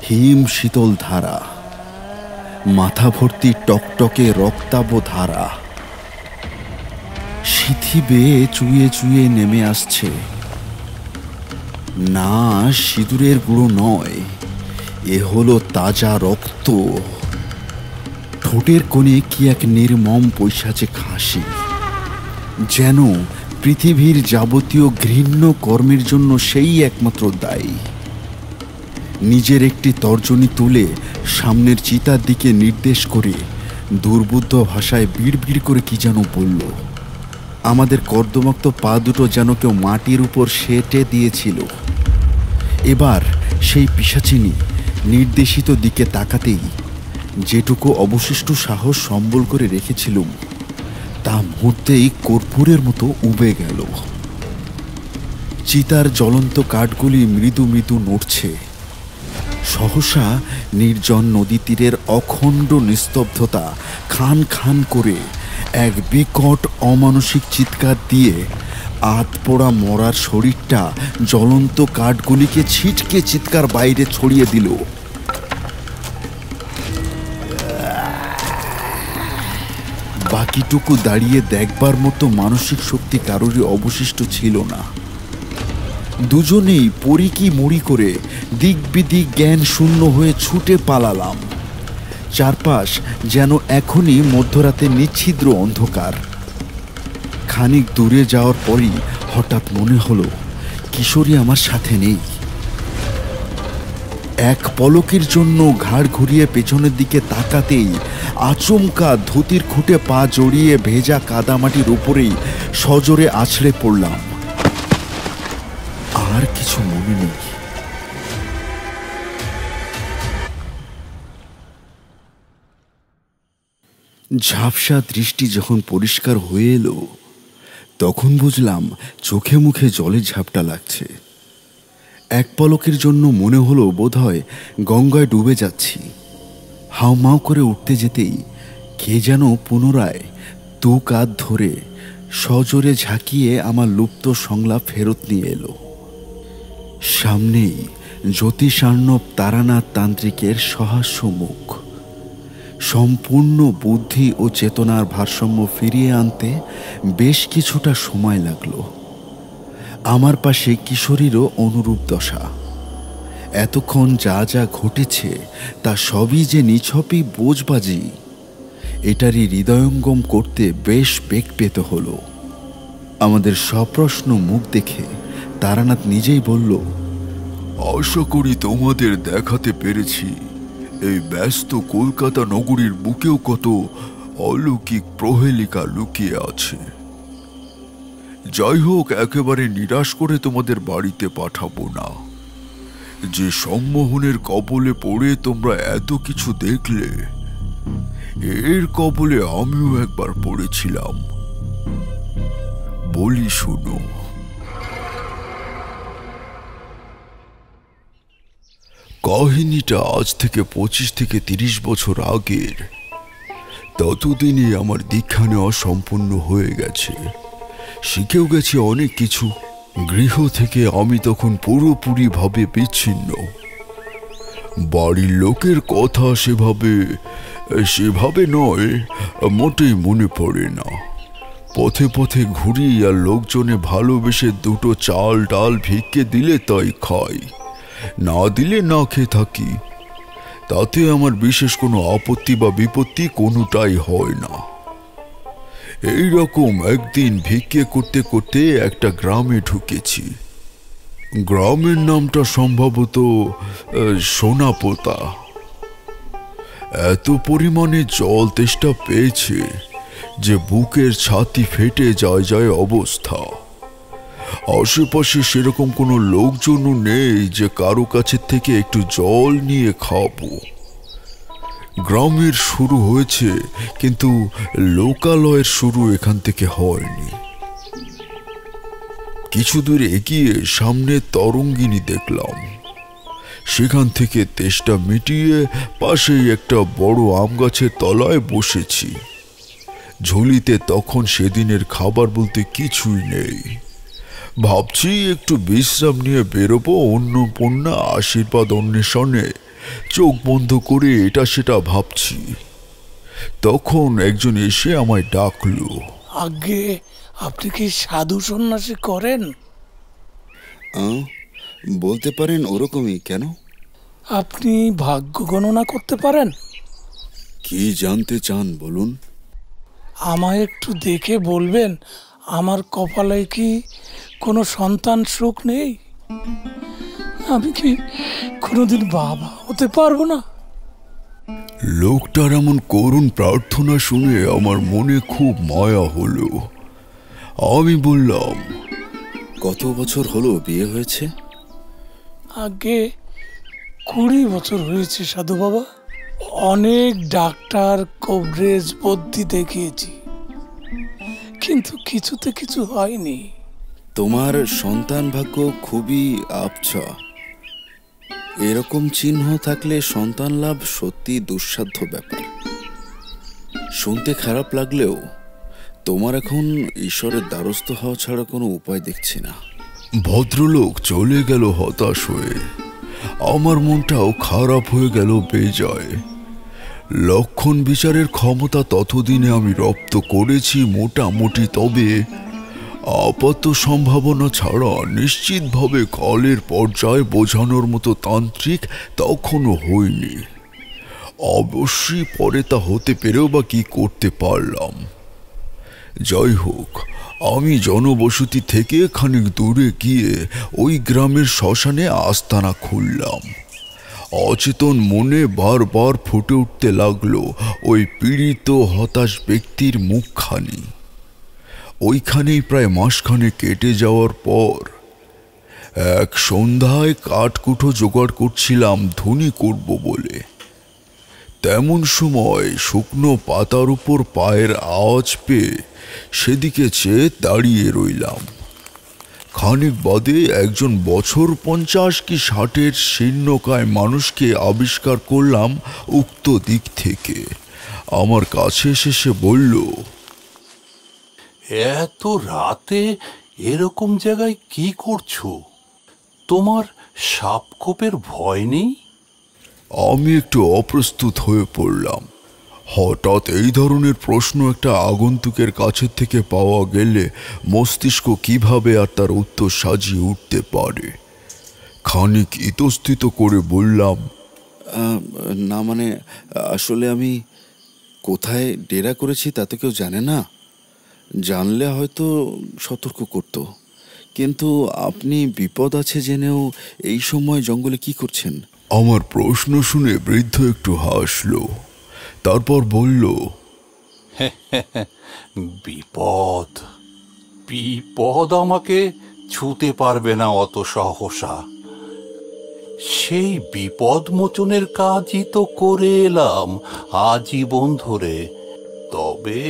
Speaker 1: হিম শীতল ধারা। মাথা ভর্তি টকটকে রক্তাভ ধারা সিথি বেয়ে চুয়ে চুয়ে নেমে আসছে। না, সিঁদুরের গুঁড়ো নয়, এ হলো তাজা রক্ত। ঠোঁটের কোণে কি এক নির্মম পৈশাচিক হাসি, যেন পৃথিবীর যাবতীয় ঘৃণ্য কর্মের জন্য সেই একমাত্র দায়ী। নিজের একটি তর্জনী তুলে সামনের চিতার দিকে নির্দেশ করে দুর্বুদ্ধ ভাষায় বিড়বিড় করে কি যেন বলল। আমাদের কর্দমাক্ত পা দুটো যেন কেউ মাটির উপর সেটে দিয়েছিল। এবার সেই পিশাচিনী নির্দেশিত দিকে তাকাতেই যেটুকু অবশিষ্ট সাহস সম্বল করে রেখেছিলুম তা মুহূর্তেই কর্পূরের মতো উবে গেল। চিতার জ্বলন্ত কাঠগুলি মৃদু মৃদু নড়ছে। সহসা নির্জন নদী তীরের অখণ্ড নিস্তব্ধতা খান খান করে এক বিকট অমানসিক চিৎকার দিয়ে আতপোড়া মরার শরীরটা জ্বলন্ত কাঠগুলিকে ছিটকে চিৎকার বাইরে ছড়িয়ে দিল। বাকিটুকু দাঁড়িয়ে দেখবার মতো মানসিক শক্তি কারোরই অবশিষ্ট ছিল না। দুজনেই পরিকি মুড়ি করে দিক বিদিক জ্ঞান শূন্য হয়ে ছুটে পালালাম। চারপাশ যেন এখনই মধ্যরাতে নিচ্ছিদ্র অন্ধকার। খানিক দূরে যাওয়ার পরই হঠাৎ মনে হলো কিশোরী আমার সাথে নেই। এক পলকের জন্য ঘাড় ঘুরিয়ে পেছনের দিকে তাকাতেই আচমকা ধুতির খুঁটে পা জড়িয়ে ভেজা কাদামাটির উপরেই সজোরে আছড়ে পড়লাম। আর কিছু মনে নেই। ঝাপসা দৃষ্টি যখন পরিষ্কার হয়ে এলো তখন বুঝলাম চোখে মুখে জলের ঝাপটা লাগছে। এক পলকের জন্য মনে হলো বোধহয় গঙ্গায় ডুবে যাচ্ছি। হাউমাউ করে উঠতে যেতেই কে যেন পুনরায় দু কাঁধ ধরে সজোরে ঝাঁকিয়ে আমার লুপ্ত সংলাপ ফেরত নিয়ে এলো। সামনেই জ্যোতিষার্ণব তারানাথ তান্ত্রিকের সহাস্য মুখ। সম্পূর্ণ বুদ্ধি ও চেতনার ভারসাম্য ফিরিয়ে আনতে বেশ কিছুটা সময় লাগলো। আমার পাশে কিশোরীরও অনুরূপ দশা। এতক্ষণ যা যা ঘটেছে তা সবই যে নিছকই বোঝবাজি, এটারই হৃদয়ঙ্গম করতে বেশ বেগ পেতে হলো। আমাদের সপ্রশ্ন মুখ দেখে তারানাথ নিজেই বলল,
Speaker 2: আশা করি তোমাদের দেখাতে পেরেছি এই ব্যস্ত কলকাতা নগরীর বুকেও কত অলৌকিক প্রহেলিকা লুকিয়ে আছে। যাই হোক, একেবারে নিরাশ করে তোমাদের বাড়িতে পাঠাবো না। যে সম্মোহনের কবলে পড়ে তোমরা এত কিছু দেখলে, এর কবলে আমিও একবার পড়েছিলাম। বলি শোনো। কাহিনীটা আজ থেকে 25 থেকে 30 বছর আগের। ততদিনে আমার দীক্ষা নেওয়া সম্পূর্ণ হয়ে গেছে, শিখেও গেছে অনেক কিছু। গৃহ থেকে আমি তখন পুরোপুরি ভাবে বিচ্ছিন্ন। বাড়ির লোকের কথা সেভাবে নয়, মোটেই মনে পড়ে না। পথে পথে ঘুরি আর লোকজনে ভালোবেসে দুটো চাল ডাল ভিক্ষে দিলে তাই খাই, না দিলে না খেয়ে থাকি। তাতে আমার বিশেষ কোনো আপত্তি বা বিপত্তি কোনোটাই হয় না। এইরকম একদিন ভিক্ষে করতে করতে একটা গ্রামে ঢুকেছি। গ্রামের নামটা সম্ভবত সোনাপোতা। এত পরিমাণে জল তেষ্টা পেয়েছে যে বুকের ছাতি ফেটে যায় অবস্থা। আশেপাশে সেরকম কোনো লোকজনও নেই যে কারো কাছে থেকে একটু জল নিয়ে খাবো। গ্রামের শুরু হয়েছে, কিন্তু লোকালয়ের শুরু এখান থেকে হয়নি। কিছু দূর এগিয়ে সামনে তরঙ্গিনী দেখলাম। সেখান থেকে তেষ্টা মিটিয়ে পাশেই একটা বড় আম গাছের তলায় বসেছি। ঝুলিতে তখন সেদিনের খাবার বলতে কিছুই নেই। ভাবছি একটু বিশ্রাম নিয়ে বেরোবো অন্নপূর্ণা আশীর্বাদ অন্বেষণে। চোখ বন্ধ করে এটা সেটা ভাবছি, তখন একজন এসে আমায় ডাকলো।
Speaker 5: আগে আপনি কি সাধু সন্ন্যাসী করেন?
Speaker 1: বলতে পারেন ওরকমই। কেন?
Speaker 5: আপনি ভাগ্য গণনা করতে পারেন?
Speaker 1: কি জানতে চান বলুন।
Speaker 5: আমায় একটু দেখে বলবেন আমার কপালে কি কোনো সন্তান সুখ নেই? আমি কি কোনোদিন বাবা হতে পারবো না?
Speaker 2: লোকটার এমন করুণ প্রার্থনা শুনে আমার মনে খুব মায়া হলো। আমি বললাম,
Speaker 1: কত বছর হলো বিয়ে হয়েছে?
Speaker 5: আগে 20 বছর হয়েছে সাধু বাবা। অনেক ডাক্তার, কবরেজ, বুদ্ধি দেখিয়েছি, কিন্তু কিছুতে কিছু হয়নি।
Speaker 1: তোমার সন্তান ভাগ্য খুবই আবছা। এরকম চিহ্ন থাকলে সন্তান লাভ সত্যি দুঃসাধ্য ব্যাপার। শুনতে খারাপ লাগলেও তোমার এখন ঈশ্বরের দ্বারস্থ হওয়া ছাড়া কোনো উপায় দেখছি না।
Speaker 2: ভদ্রলোক চলে গেল হতাশ হয়ে। আমার মনটাও খারাপ হয়ে গেল বেজায়। লক্ষণ বিচারের ক্ষমতা ততদিনে আমি রপ্ত করেছি মোটামুটি, তবে আপাত সম্ভাবনা ছাড়া নিশ্চিতভাবে কলের পর্যায়ে বোঝানোর মতো তান্ত্রিক তখনও হইনি। অবশ্যই পরে তা হতে পেরেও বা কি করতে পারলাম। যাই হোক, আমি জনবসতি থেকে খানিক দূরে গিয়ে ওই গ্রামের শ্মশানে আস্তানা খুললাম। অচেতন মনে বারবার ফুটে উঠতে লাগলো ওই পীড়িত হতাশ ব্যক্তির মুখখানি। ওইখানেই প্রায় মাসখানে কেটে যাওয়ার পর এক সন্ধ্যায় কাঠকুঠো জোগাড় করছিলাম ধুনি করব বলে। তেমন সময় শুকনো পাতার উপর পায়ের আওয়াজ পেয়ে সেদিকে চেয়ে দাঁড়িয়ে রইলাম। খানিক বাদে একজন বছর 50 কি 60-এর শীর্ণকায় মানুষকে আবিষ্কার করলাম উক্ত দিক থেকে। আমার কাছে এসে সে বলল,
Speaker 6: এত রাতে এরকম জায়গায় কি করছো? তোমার সাপখোপের ভয় নেই?
Speaker 2: আমি একটু অপ্রস্তুত হয়ে পড়লাম। হঠাৎ এই ধরনের প্রশ্ন একটা আগন্তুকের কাছের থেকে পাওয়া গেলে মস্তিষ্ক কিভাবে আর তার উত্তর সাজিয়ে উঠতে পারে? খানিক ইতস্থিত করে বললাম,
Speaker 1: না মানে আসলে আমি কোথায় ডেরা করেছি তা তো কেউ জানে না। জানলে হয়তো সতর্ক করত, কিন্তু আপনি বিপদ আছে জেনেও এই সময় জঙ্গলে কি করছেন?
Speaker 2: আমার প্রশ্ন শুনে বৃদ্ধ একটু হাসল, তারপর বলল,
Speaker 6: বিপদ বিপদ আমাকে ছুতে পারবে না অত সহসা। সেই বিপদ মোচনের কাজই তো করে এলাম আজীবন ধরে। তবে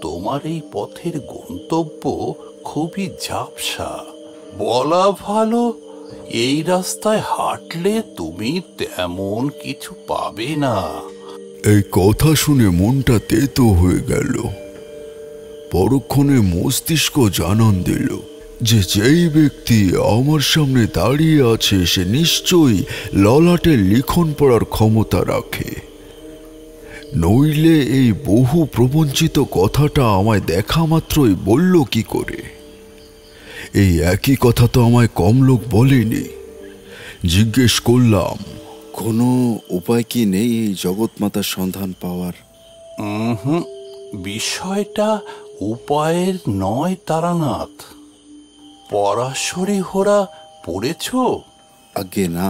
Speaker 6: তোমার এই পথের গন্তব্য খুবই ঝাপসা। বলা ভালো, এই রাস্তায় হাঁটলে তুমি তেমন কিছু পাবে না।
Speaker 2: এই কথা শুনে মনটা তেতো হয়ে গেল। পরক্ষণে মস্তিষ্ক জানান দিল যে যেই ব্যক্তি আমার সামনে দাঁড়িয়ে আছে সে নিশ্চয়ই ললাটে লিখন পড়ার ক্ষমতা রাখে, নইলে এই বহু প্রবঞ্চিত কথাটা আমায় দেখা মাত্রই বলল কি করে? এই একই কথা তো আমায় কম লোক বলেনি। জিজ্ঞেস করলাম,
Speaker 1: কোনো উপায় কি নেই এই জগৎমাতার সন্ধান পাওয়ার?
Speaker 6: বিষয়টা উপায়ের নয় তারানাথ। পরাশরী হোরা পড়েছ?
Speaker 1: আগে না।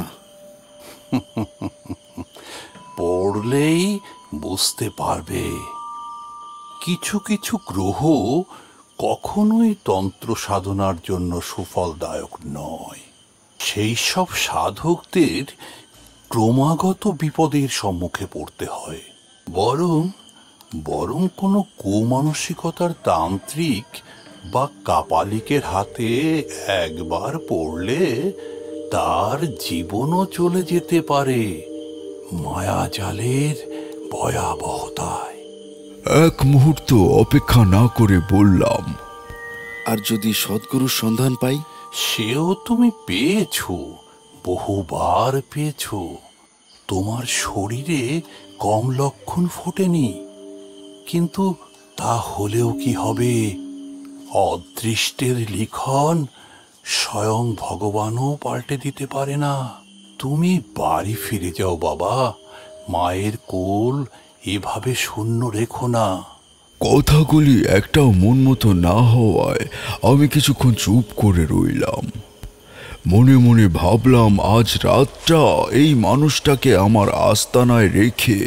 Speaker 6: পড়লেই বুঝতে পারবে। কিছু কিছু গ্রহ কখনোই তন্ত্র সাধনার জন্য সুফলদায়ক নয়। সেই সব সাধকদের ক্রমাগত বিপদের সম্মুখে পড়তে হয়। বরং কোনো কুমানসিকতার তান্ত্রিক বা কাপালিকের হাতে একবার পড়লে তার জীবনও চলে যেতে পারে মায়াজালের ভয়াবহতায়।
Speaker 2: এক মুহূর্ত অপেক্ষা না করে বললাম,
Speaker 1: আর যদি সদ্গুরুর সন্ধান পাই?
Speaker 6: সেও তুমি পেয়েছ, বহুবার পেয়েছ। তোমার শরীরে কম লক্ষণ ফোটেনি, কিন্তু তা হলেও কি হবে? অদৃষ্টের লিখন স্বয়ং ভগবানও পাল্টে দিতে পারে না। তুমি বাড়ি ফিরে যাও বাবা, মায়ের কোল এভাবে শূন্য রেখো না।
Speaker 2: কথাগুলি একটাও মন মতো না হওয়ায় আমি কিছুক্ষণ চুপ করে রইলাম। মনে মনে ভাবলাম আজ রাতটা এই মানুষটাকে আমার আস্তানায় রেখে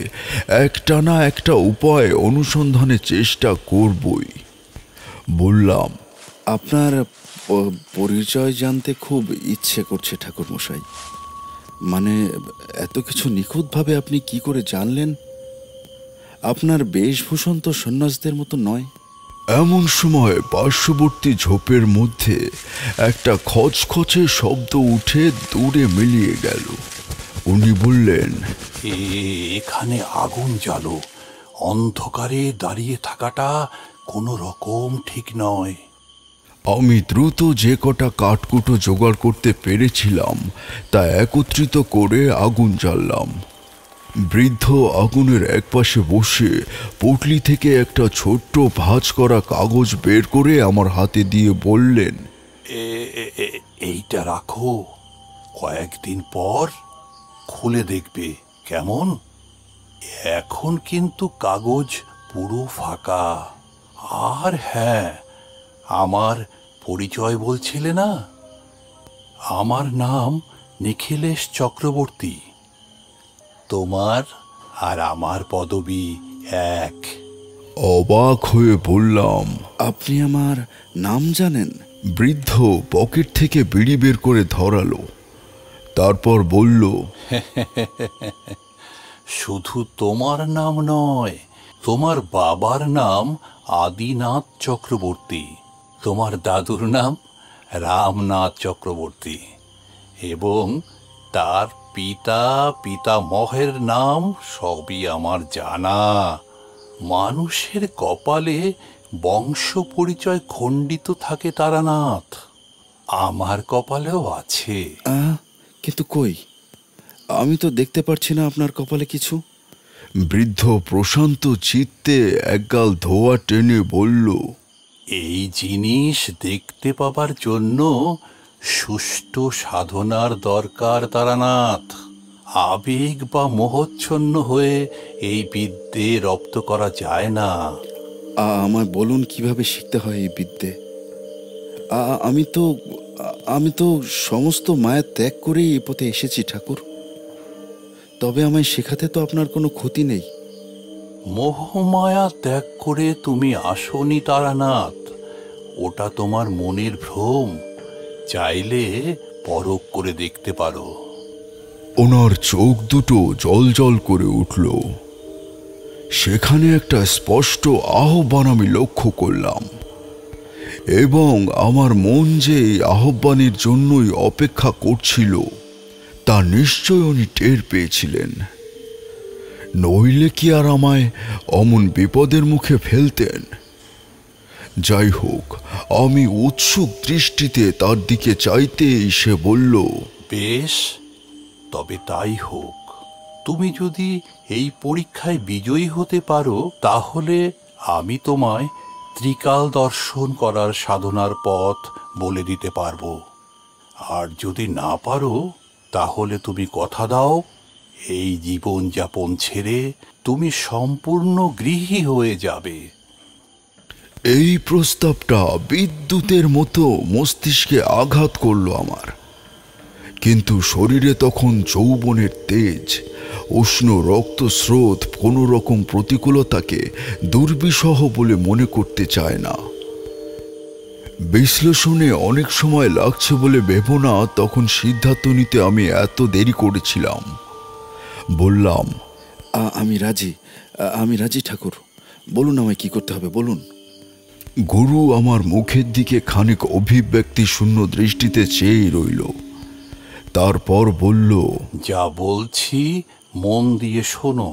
Speaker 2: একটা না একটা উপায় অনুসন্ধানের চেষ্টা করবই। বললাম,
Speaker 1: আপনার পরিচয় জানতে খুব ইচ্ছে করছে ঠাকুরমশাই। মানে এত কিছু নিখুঁতভাবে আপনি কি করে জানলেন? আপনার বেশভূষণ তো সন্ন্যাসীদের মতো নয়।
Speaker 2: এমন সময় পার্শ্ববর্তী ঝোপের মধ্যে একটা খচখচে শব্দ উঠে দূরে মিলিয়ে গেল। উনি বললেন,
Speaker 6: এখানে আগুন জ্বালো। অন্ধকারে দাঁড়িয়ে থাকাটা কোনো রকম ঠিক নয়।
Speaker 2: আমি দ্রুত যে কটা কাঠকুটো জোগাড় করতে পেরেছিলাম তা একত্রিত করে আগুন জ্বাললাম। বৃদ্ধ আগুনের একপাশে বসে পুটলি থেকে একটা ছোট্ট ভাঁজ করা কাগজ বের করে আমার হাতে দিয়ে বললেন,
Speaker 6: এইটা রাখো, কয়েকদিন পর খুলে দেখবে কেমন। এখন কিন্তু কাগজ পুরো ফাঁকা। আর হ্যাঁ, আমার পরিচয় বলছিলে না? আমার নাম নিখিলেশ চক্রবর্তী। তোমার আর আমার পদবি এক।
Speaker 2: অবাক হয়ে বললাম,
Speaker 1: আপনি আমার নাম জানেন?
Speaker 2: বৃদ্ধ পকেট থেকে বিড়ি বের করে ধরালো, তারপর বলল,
Speaker 6: শুধু তোমার নাম নয়, তোমার বাবার নাম আদিনাথ চক্রবর্তী, তোমার দাদুর নাম রামনাথ চক্রবর্তী, এবং তার পিতামহের নাম সবই আমার জানা। মানুষের কপালে বংশ পরিচয় খণ্ডিত থাকে তারানাথ, আমার কপালেও আছে।
Speaker 1: কিন্তু কই, আমি তো দেখতে পাচ্ছি না আপনার কপালে কিছু।
Speaker 2: বৃদ্ধ প্রশান্ত চিত্তে একগাল ধোয়া টেনে বলল,
Speaker 6: এই জিনিস দেখতে পাবার জন্য সুষ্ঠু সাধনার দরকার তারানাথ। আবেগ বা মোহচ্ছন্ন হয়ে এই বিদ্যে রপ্ত করা যায় না।
Speaker 1: আমায় বলুন কিভাবে শিখতে হয় এই বিদ্যে। আমি তো সমস্ত মায়া ত্যাগ করেই এই পথে এসেছি ঠাকুর। তবে আমায় শেখাতে তো আপনার কোনো ক্ষতি নেই।
Speaker 6: মোহমায়া ত্যাগ করে তুমি আসনি তারানাথ, ওটা তোমার মনের ভ্রম। চাইলে পরখ করে দেখতে পারো।
Speaker 2: ওনার চোখ দুটো জল করে উঠল। সেখানে একটা স্পষ্ট আহ্বান আমি লক্ষ্য করলাম, এবং আমার মন যে এই আহ্বানের জন্যই অপেক্ষা করছিল তা নিশ্চয় উনি টের পেয়েছিলেন, নইলে কি আর আমায় অমন বিপদের মুখে ফেলতেন। যাই হোক, আমি উৎসুক দৃষ্টিতে তার দিকে চাইতেই সে বলল,
Speaker 6: বেশ, তবে তাই হোক। তুমি যদি এই পরীক্ষায় বিজয়ী হতে পারো, তাহলে আমি তোমায় ত্রিকাল দর্শন করার সাধনার পথ বলে দিতে পারবো। আর যদি না পারো, তাহলে তুমি কথা দাও, এই জীবনযাপন ছেড়ে তুমি সম্পূর্ণ গৃহী হয়ে যাবে।
Speaker 2: এই প্রস্তাবটা বিদ্যুতের মতো মস্তিষ্কে আঘাত করল আমার। কিন্তু শরীরে তখন যৌবনের তেজ, উষ্ণ রক্তস্রোত কোনো রকম প্রতিকূলতাকে দুর্বিষহ বলে মনে করতে চায় না। বিশ্লেষণে অনেক সময় লাগছে বলে ভেবো না তখন সিদ্ধান্ত নিতে আমি এত দেরি করেছিলাম। বললাম,
Speaker 1: আমি রাজি ঠাকুর। বলুন আমায় কি করতে হবে, বলুন।
Speaker 2: গুরু আমার মুখের দিকে খানিক অভিব্যক্তি শূন্য দৃষ্টিতে চেয়ে রইল। তারপর বলল,
Speaker 6: যা বলছি মন দিয়ে শোনো।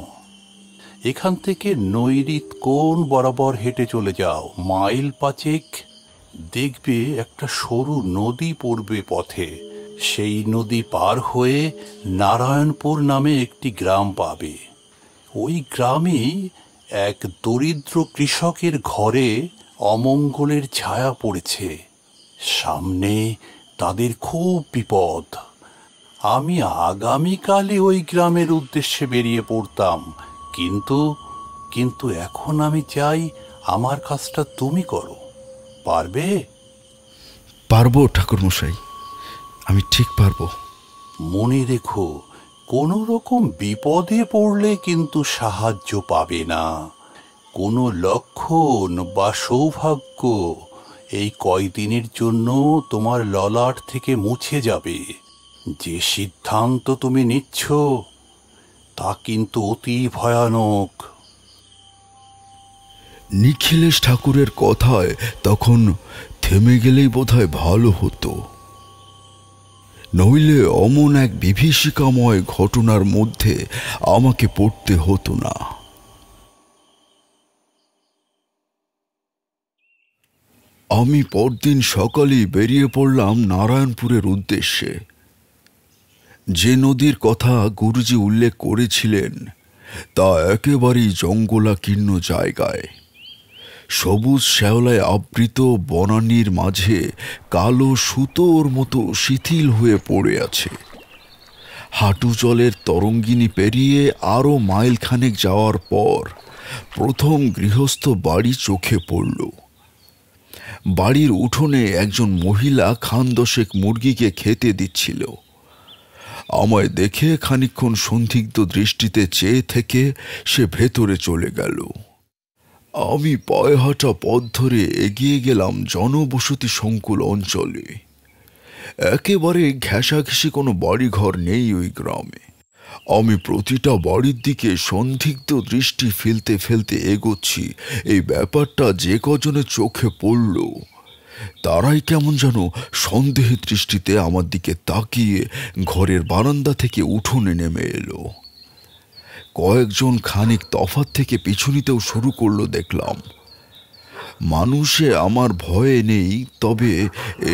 Speaker 6: এখান থেকে নৈরিত কোণ বরাবর হেঁটে চলে যাও, মাইল 5 দেখবে একটা সরু নদী পড়বে পথে। সেই নদী পার হয়ে নারায়ণপুর নামে একটি গ্রাম পাবে। ওই গ্রামেই এক দরিদ্র কৃষকের ঘরে অমঙ্গলের ছায়া পড়েছে। সামনে তাদের খুব বিপদ। আমি আগামীকালই ওই গ্রামের উদ্দেশ্যে বেরিয়ে পড়তাম, কিন্তু এখন আমি চাই আমার কাজটা তুমি করো। পারবে?
Speaker 1: পারবো ঠাকুরমশাই, আমি ঠিক পারবো।
Speaker 6: মনে রেখো, কোনো রকম বিপদে পড়লে কিন্তু সাহায্য পাবে না। কোনো লক্ষণ বা সৌভাগ্য এই কয়দিনের জন্য তোমার ললাট থেকে মুছে যাবে। যে সিদ্ধান্ত তুমি নিচ্ছ তা কিন্তু অতি ভয়ানক।
Speaker 2: নিখিলেশ ঠাকুরের কথায় তখন থেমে গেলেই বোধহয় ভালো হতো, নইলে অমন এক বিভীষিকাময় ঘটনার মধ্যে আমাকে পড়তে হতো না। আমি পরদিন সকালেই বেরিয়ে পড়লাম নারায়ণপুরের উদ্দেশ্যে। যে নদীর কথা গুরুজি উল্লেখ করেছিলেন তা একেবারেই জঙ্গলাকীর্ণ জায়গায়। সবুজ শ্যাওলায় আবৃত বনানীর মাঝে কালো সুতোর মতো শিথিল হয়ে পড়ে আছে। হাঁটু জলের তরঙ্গিনী পেরিয়ে আরও মাইলখানেক যাওয়ার পর প্রথম গৃহস্থ বাড়ি চোখে পড়ল। বাড়ির উঠোনে একজন মহিলা খান 10 মুরগিকে খেতে দিচ্ছিল। আমায় দেখে খানিকক্ষণ সন্দিগ্ধ দৃষ্টিতে চেয়ে থেকে সে ভেতরে চলে গেল। আমি পায়ে হাঁটা পথ ধরে এগিয়ে গেলাম জনবসতি সংকুল অঞ্চলে। একেবারে ঘেঁষাঘেঁষি কোনো বাড়িঘর নেই ওই গ্রামে। আমি প্রতিটা বাড়ির দিকে সন্দিগ্ধ দৃষ্টি ফেলতে ফেলতে এগোচ্ছি। এই ব্যাপারটা যে কজনের চোখে পড়ল তারাই কেমন যেন সন্দেহের দৃষ্টিতে আমার দিকে তাকিয়ে ঘরের বারান্দা থেকে উঠোনে নেমে এলো। কয়েকজন খানিক তফাৎ থেকে পিছু নিতেও শুরু করলো দেখলাম। মানুষে আমার ভয়ে নেই, তবে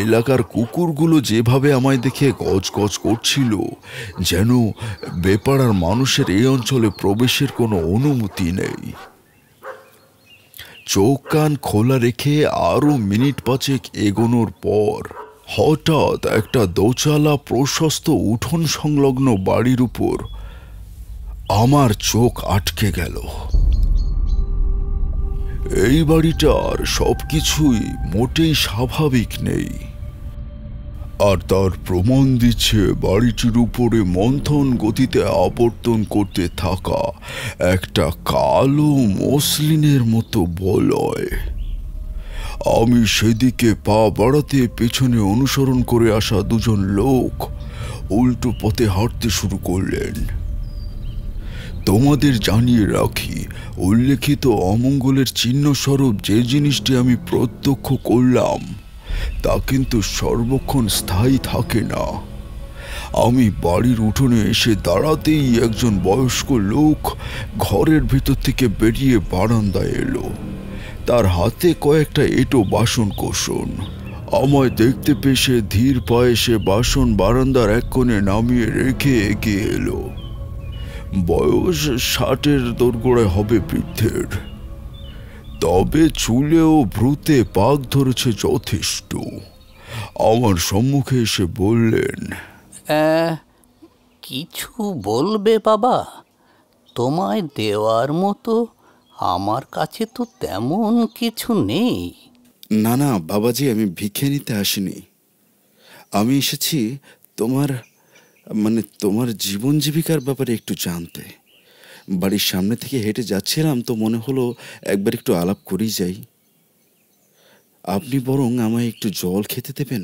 Speaker 2: এলাকার কুকুরগুলো যেভাবে আমায় দেখে গজগজ করছিল, যেন বেপাড়ার মানুষের এই অঞ্চলে প্রবেশের কোনো অনুমতি নেই। চোখ কান খোলা রেখে আরো মিনিট 5 এগোনোর পর হঠাৎ একটা দোচালা প্রশস্ত উঠোন সংলগ্ন বাড়ির উপর আমার চোখ আটকে গেল। এই বাড়িটার সবকিছুই মোটেই স্বাভাবিক নেই, আর তার প্রমাণ দিচ্ছে বাড়িটির উপরে মন্থন গতিতে আবর্তন করতে থাকা একটা কালো মসলিনের মতো বলয়। আমি সেদিকে পা বাড়াতে পেছনে অনুসরণ করে আসা দুজন লোক উল্টো পথে হাঁটতে শুরু করলেন। তোমাদের জানিয়ে রাখি, উল্লেখিত অমঙ্গলের চিহ্নস্বরূপ যে জিনিসটি আমি প্রত্যক্ষ করলাম তা কিন্তু সর্বক্ষণ স্থায়ী থাকে না। আমি বাড়ির উঠোনে এসে দাঁড়াতেই একজন বয়স্ক লোক ঘরের ভেতর থেকে বেরিয়ে বারান্দায় এলো। তার হাতে কয়েকটা এঁটো বাসন কোসন। আমায় দেখতে পেয়ে সে ধীর পায়ে সে বাসন বারান্দার এক কোণে নামিয়ে রেখে এগিয়ে এলো। বয়স 60-এর দোরগোড়ায় হবে বৃদ্ধের, তবে চুলে ও ভ্রুতে পাক ধরেছে যথেষ্ট। আমার সম্মুখে এসে বললেন,
Speaker 7: কিছু বলবে বাবা? তোমায় দেওয়ার মতো আমার কাছে তো তেমন কিছু নেই।
Speaker 1: না না বাবাজি, আমি ভিক্ষে নিতে আসিনি। আমি এসেছি তোমার জীবন জীবিকার ব্যাপারে একটু জানতে। বাড়ির সামনে থেকে হেঁটে যাচ্ছিলাম তো মনে হলো একবার একটু আলাপ করেই যাই। আপনি বরং আমায় একটু জল খেতে দেবেন।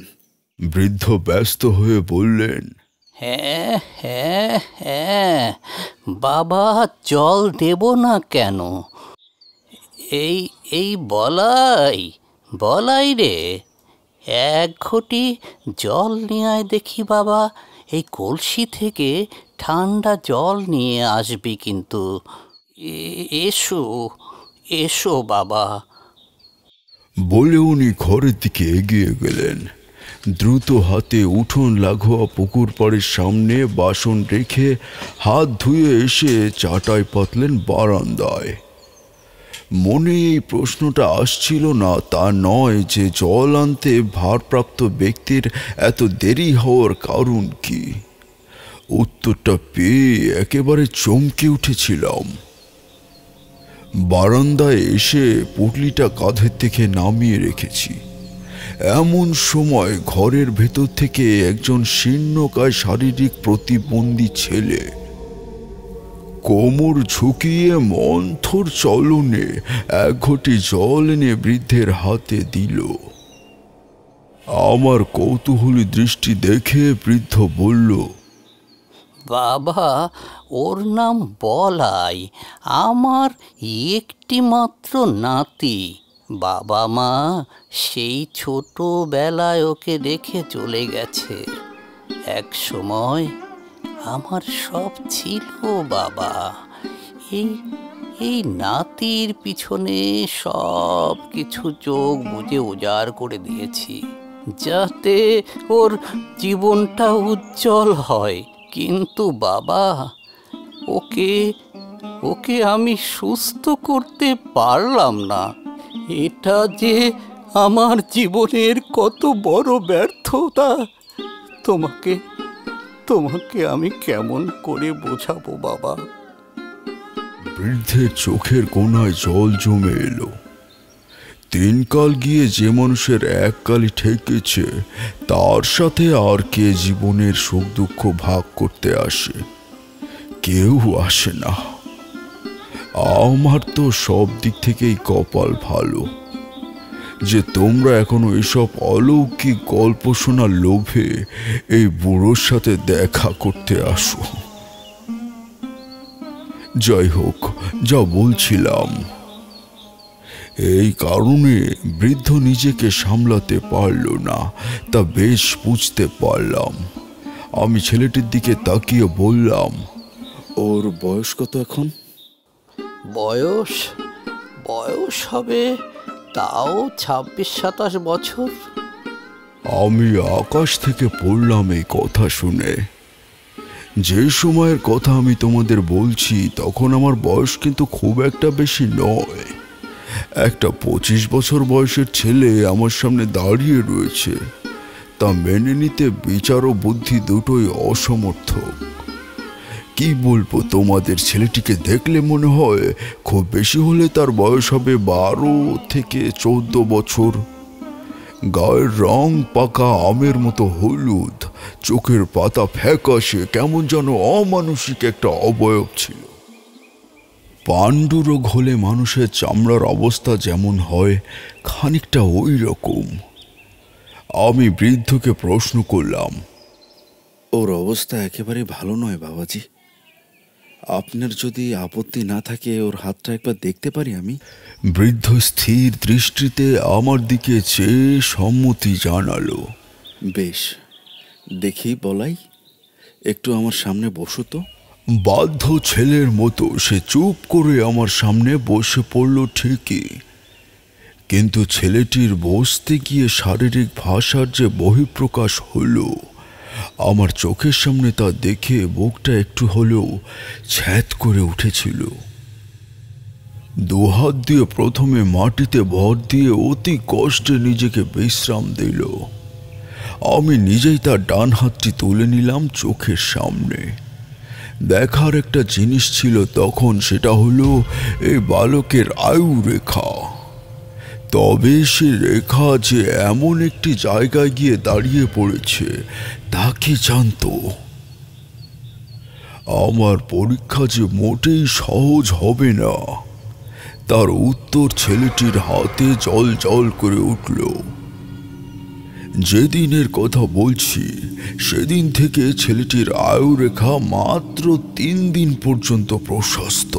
Speaker 2: বৃদ্ধ ব্যস্ত হয়ে বললেন,
Speaker 7: হ্যাঁ হ্যাঁ হ্যাঁ বাবা, জল দেব না কেন? এই এই বলাই রে, 1 ঘটি জল নিয়ে আয় দেখি বাবা। এই কলসি থেকে ঠান্ডা জল নিয়ে আসবি কিন্তু। এসো এসো বাবা।
Speaker 2: বলে উনি ঘরের দিকে এগিয়ে গেলেন। দ্রুত হাতে উঠোন লাগোয়া পুকুর পাড়ের সামনে বাসন রেখে হাত ধুয়ে এসে চাটাই পাতলেন বারান্দায়। মনে এই প্রশ্নটা আসছিল না তা নয় যে জল আনতে ভারপ্রাপ্ত ব্যক্তির এত দেরি হওয়ার কারণ কি। উত্তরটা পেয়ে একেবারে চমকে উঠেছিলাম। বারান্দায় এসে পুটলিটা কাঁধের থেকে নামিয়ে রেখেছি। এমন সময় ঘরের ভেতর থেকে একজন শীর্ণকায় শারীরিক প্রতিবন্ধী ছেলে কোমর ঝুঁকিয়ে মন্থর চলনে 1 ঘটি জল এনে বৃদ্ধের হাতে দিল। আমার কৌতূহলী দৃষ্টি দেখে বৃদ্ধ বলল,
Speaker 7: বাবা, ওর নাম বলাই, আমার একটি মাত্র নাতি। বাবা মা সেই ছোটবেলায় ওকে রেখে চলে গেছে। এক সময় আমার সব ছিল বাবা। এই নাতির পিছনে সব কিছু চোখ বুজে উজাড় করে দিয়েছি, যাতে ওর জীবনটা উজ্জ্বল হয়। কিন্তু বাবা, ওকে আমি সুস্থ করতে পারলাম না। এটা যে আমার জীবনের কত বড় ব্যর্থতা, তোমাকে আমি কেমন করে বোঝাবো বাবা?
Speaker 2: বৃদ্ধের চোখের কোণায় জল জমে এলো। 3 কাল গিয়ে যে মানুষের 1 কালই ঠেকেছে, তার সাথে আর কে জীবনের সুখ দুঃখ ভাগ করতে আসে? কেউ আসে না। আমার তো সব দিক থেকেই কপাল ভালো যে তোমরা এখনো এসব অলৌকিক গল্প শোনার লোভে এই বুড়োর সাথে দেখা করতে আসো। যাই হোক, যা বলছিলাম, এই কারণে বৃদ্ধ নিজেকে সামলাতে পারল না, তা বেশ বুঝতে পারলাম। আমি ছেলেটির দিকে তাকিয়ে বললাম,
Speaker 1: ওর বয়স কত এখন?
Speaker 7: বয়স হবে তাও 26-27 বছর।
Speaker 2: আমি আকাশ থেকে পড়লাম এই কথা শুনে। যে সময়ের কথা আমি তোমাদের বলছি তখন আমার বয়স কিন্তু খুব একটা বেশি নয়। একটা 25 বছর বয়সের ছেলে আমার সামনে দাঁড়িয়ে রয়েছে, তা মেনে নিতে বিচার ও বুদ্ধি দুটোই অসমর্থক। কি বলবো তোমাদের, ছেলেটিকে দেখলে মনে হয় খুব বেশি হলে তার বয়স হবে 12 থেকে 14 বছর। গায়ের রং পাকা আমের মতো হলুদ, চোখের পাতা ফ্যাকাশে, কেমন যেন অমানুষিক একটা অবয়ব ছিল। পাণ্ডুরোগ হলে মানুষের চামড়ার অবস্থা যেমন হয় খানিকটা ওই রকম। আমি বৃদ্ধকে প্রশ্ন করলাম,
Speaker 1: ওর অবস্থা একেবারে ভালো নয় বাবাজি। আপনার যদি আপত্তি না থাকে ওর হাতটা একবার দেখতে পারি আমি?
Speaker 2: বৃদ্ধ স্থির দৃষ্টিতে আমার দিকে চেয়ে সম্মতি জানালো।
Speaker 1: বেশ, দেখি বলাই, একটু আমার সামনে বসো তো।
Speaker 2: বাধ্য ছেলের মতো সে চুপ করে আমার সামনে বসে পড়ল ঠিকই, কিন্তু ছেলেটির বসতে গিয়ে শারীরিক ভাষার যে বহিঃপ্রকাশ হলো, আমার চোখের সামনে তা দেখে বুকটা একটু হলেও ছ্যাদ করে উঠেছিল। দুহাত দিয়ে প্রথমে মাটিতে ভর দিয়ে অতি কষ্টে নিজেকে বিশ্রাম দিল। আমি নিজেই তার ডান হাতটি তুলে নিলাম চোখের সামনে। দেখার একটা জিনিস ছিল তখন, সেটা হলো এই বালকের আয়ু রেখা। তবে সে রেখা যে এমন একটি জায়গায় গিয়ে দাঁড়িয়ে পড়েছে তা কি জানত? আমার পরীক্ষা যে মোটেই সহজ হবে না তার উত্তর ছেলেটির হাতে জল জল করে উঠল। যেদিনের কথা বলছি সেদিন থেকে ছেলেটির আয়ু রেখা মাত্র 3 দিন পর্যন্ত প্রশস্ত।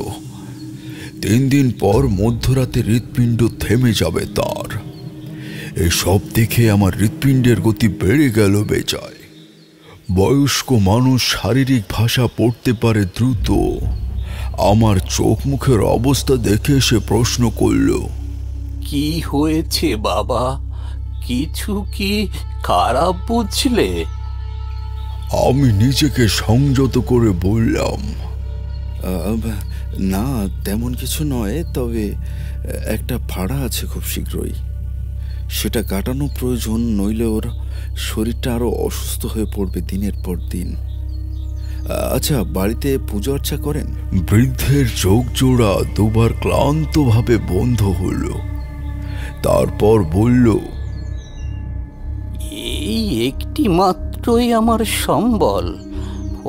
Speaker 2: 3 দিন পর মধ্যরাতে হৃৎপিণ্ড থেমে যাবে তার। এসব দেখে আমার হৃৎপিণ্ডের গতি বেড়ে গেল বেজায়। বয়স্ক মানুষ শারীরিক ভাষা পড়তে পারে দ্রুত। আমার চোখ মুখের অবস্থা দেখে সে প্রশ্ন করল,
Speaker 7: কি হয়েছে বাবা? কিছু কি খারাপ বুঝলে?
Speaker 2: আমি নিজেকে সংযত করে বললাম,
Speaker 1: না, তেমন কিছু নয়, তবে একটা ফাড়া আছে খুব শীঘ্রই। সেটা কাটানো প্রয়োজন, নইলে ওর শরীরটা আরো অসুস্থ হয়ে পড়বে দিনের পর দিন। আচ্ছা, বাড়িতে পুজো অর্চা করেন?
Speaker 2: বৃদ্ধের চোখ জোড়া দুবার ক্লান্তভাবে বন্ধ হল। তারপর বলল,
Speaker 7: এই একটি মাত্রই আমার সম্বল।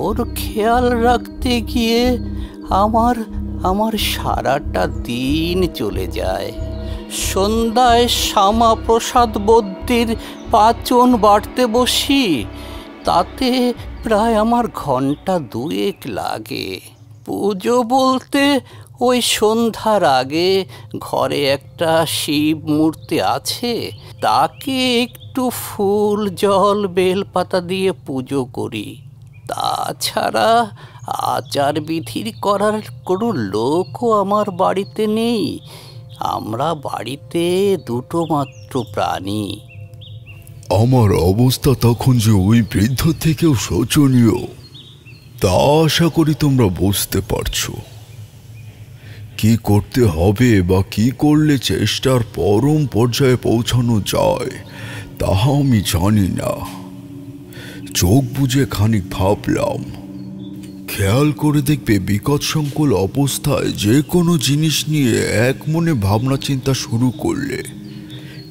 Speaker 7: ওর খেয়াল রাখতে গিয়ে আমার সারাটা দিন চলে যায়। সন্ধ্যায় শ্যামা প্রসাদ বদ্যির পাচন বাড়তে বসি, তাতে প্রায় আমার ঘন্টা 2 লাগে। পুজো বলতে ওই সন্ধ্যার আগে ঘরে একটা শিব মূর্তি আছে, তাকে একটু ফুল জল বেলপাতা দিয়ে পুজো করি। তাছাড়া আচার বিধির করার কোনো লোকও আমার বাড়িতে নেই। আমরা বাড়িতে 2 মাত্র প্রাণী।
Speaker 2: আমার অবস্থা তখন যে ওই বৃদ্ধ থেকেও শোচনীয় তা আশা করি তোমরা বুঝতে পারছো। কি করতে হবে বা কি করলে চেষ্টার পরম পর্যায়ে পৌঁছানো যায় তাহা আমি জানি না। চোখ বুজে খানিক ভাবলাম। খেয়াল করে দেখবে বিকটসংকুল অবস্থায় যে কোনো জিনিস নিয়ে এক মনে ভাবনা চিন্তা শুরু করলে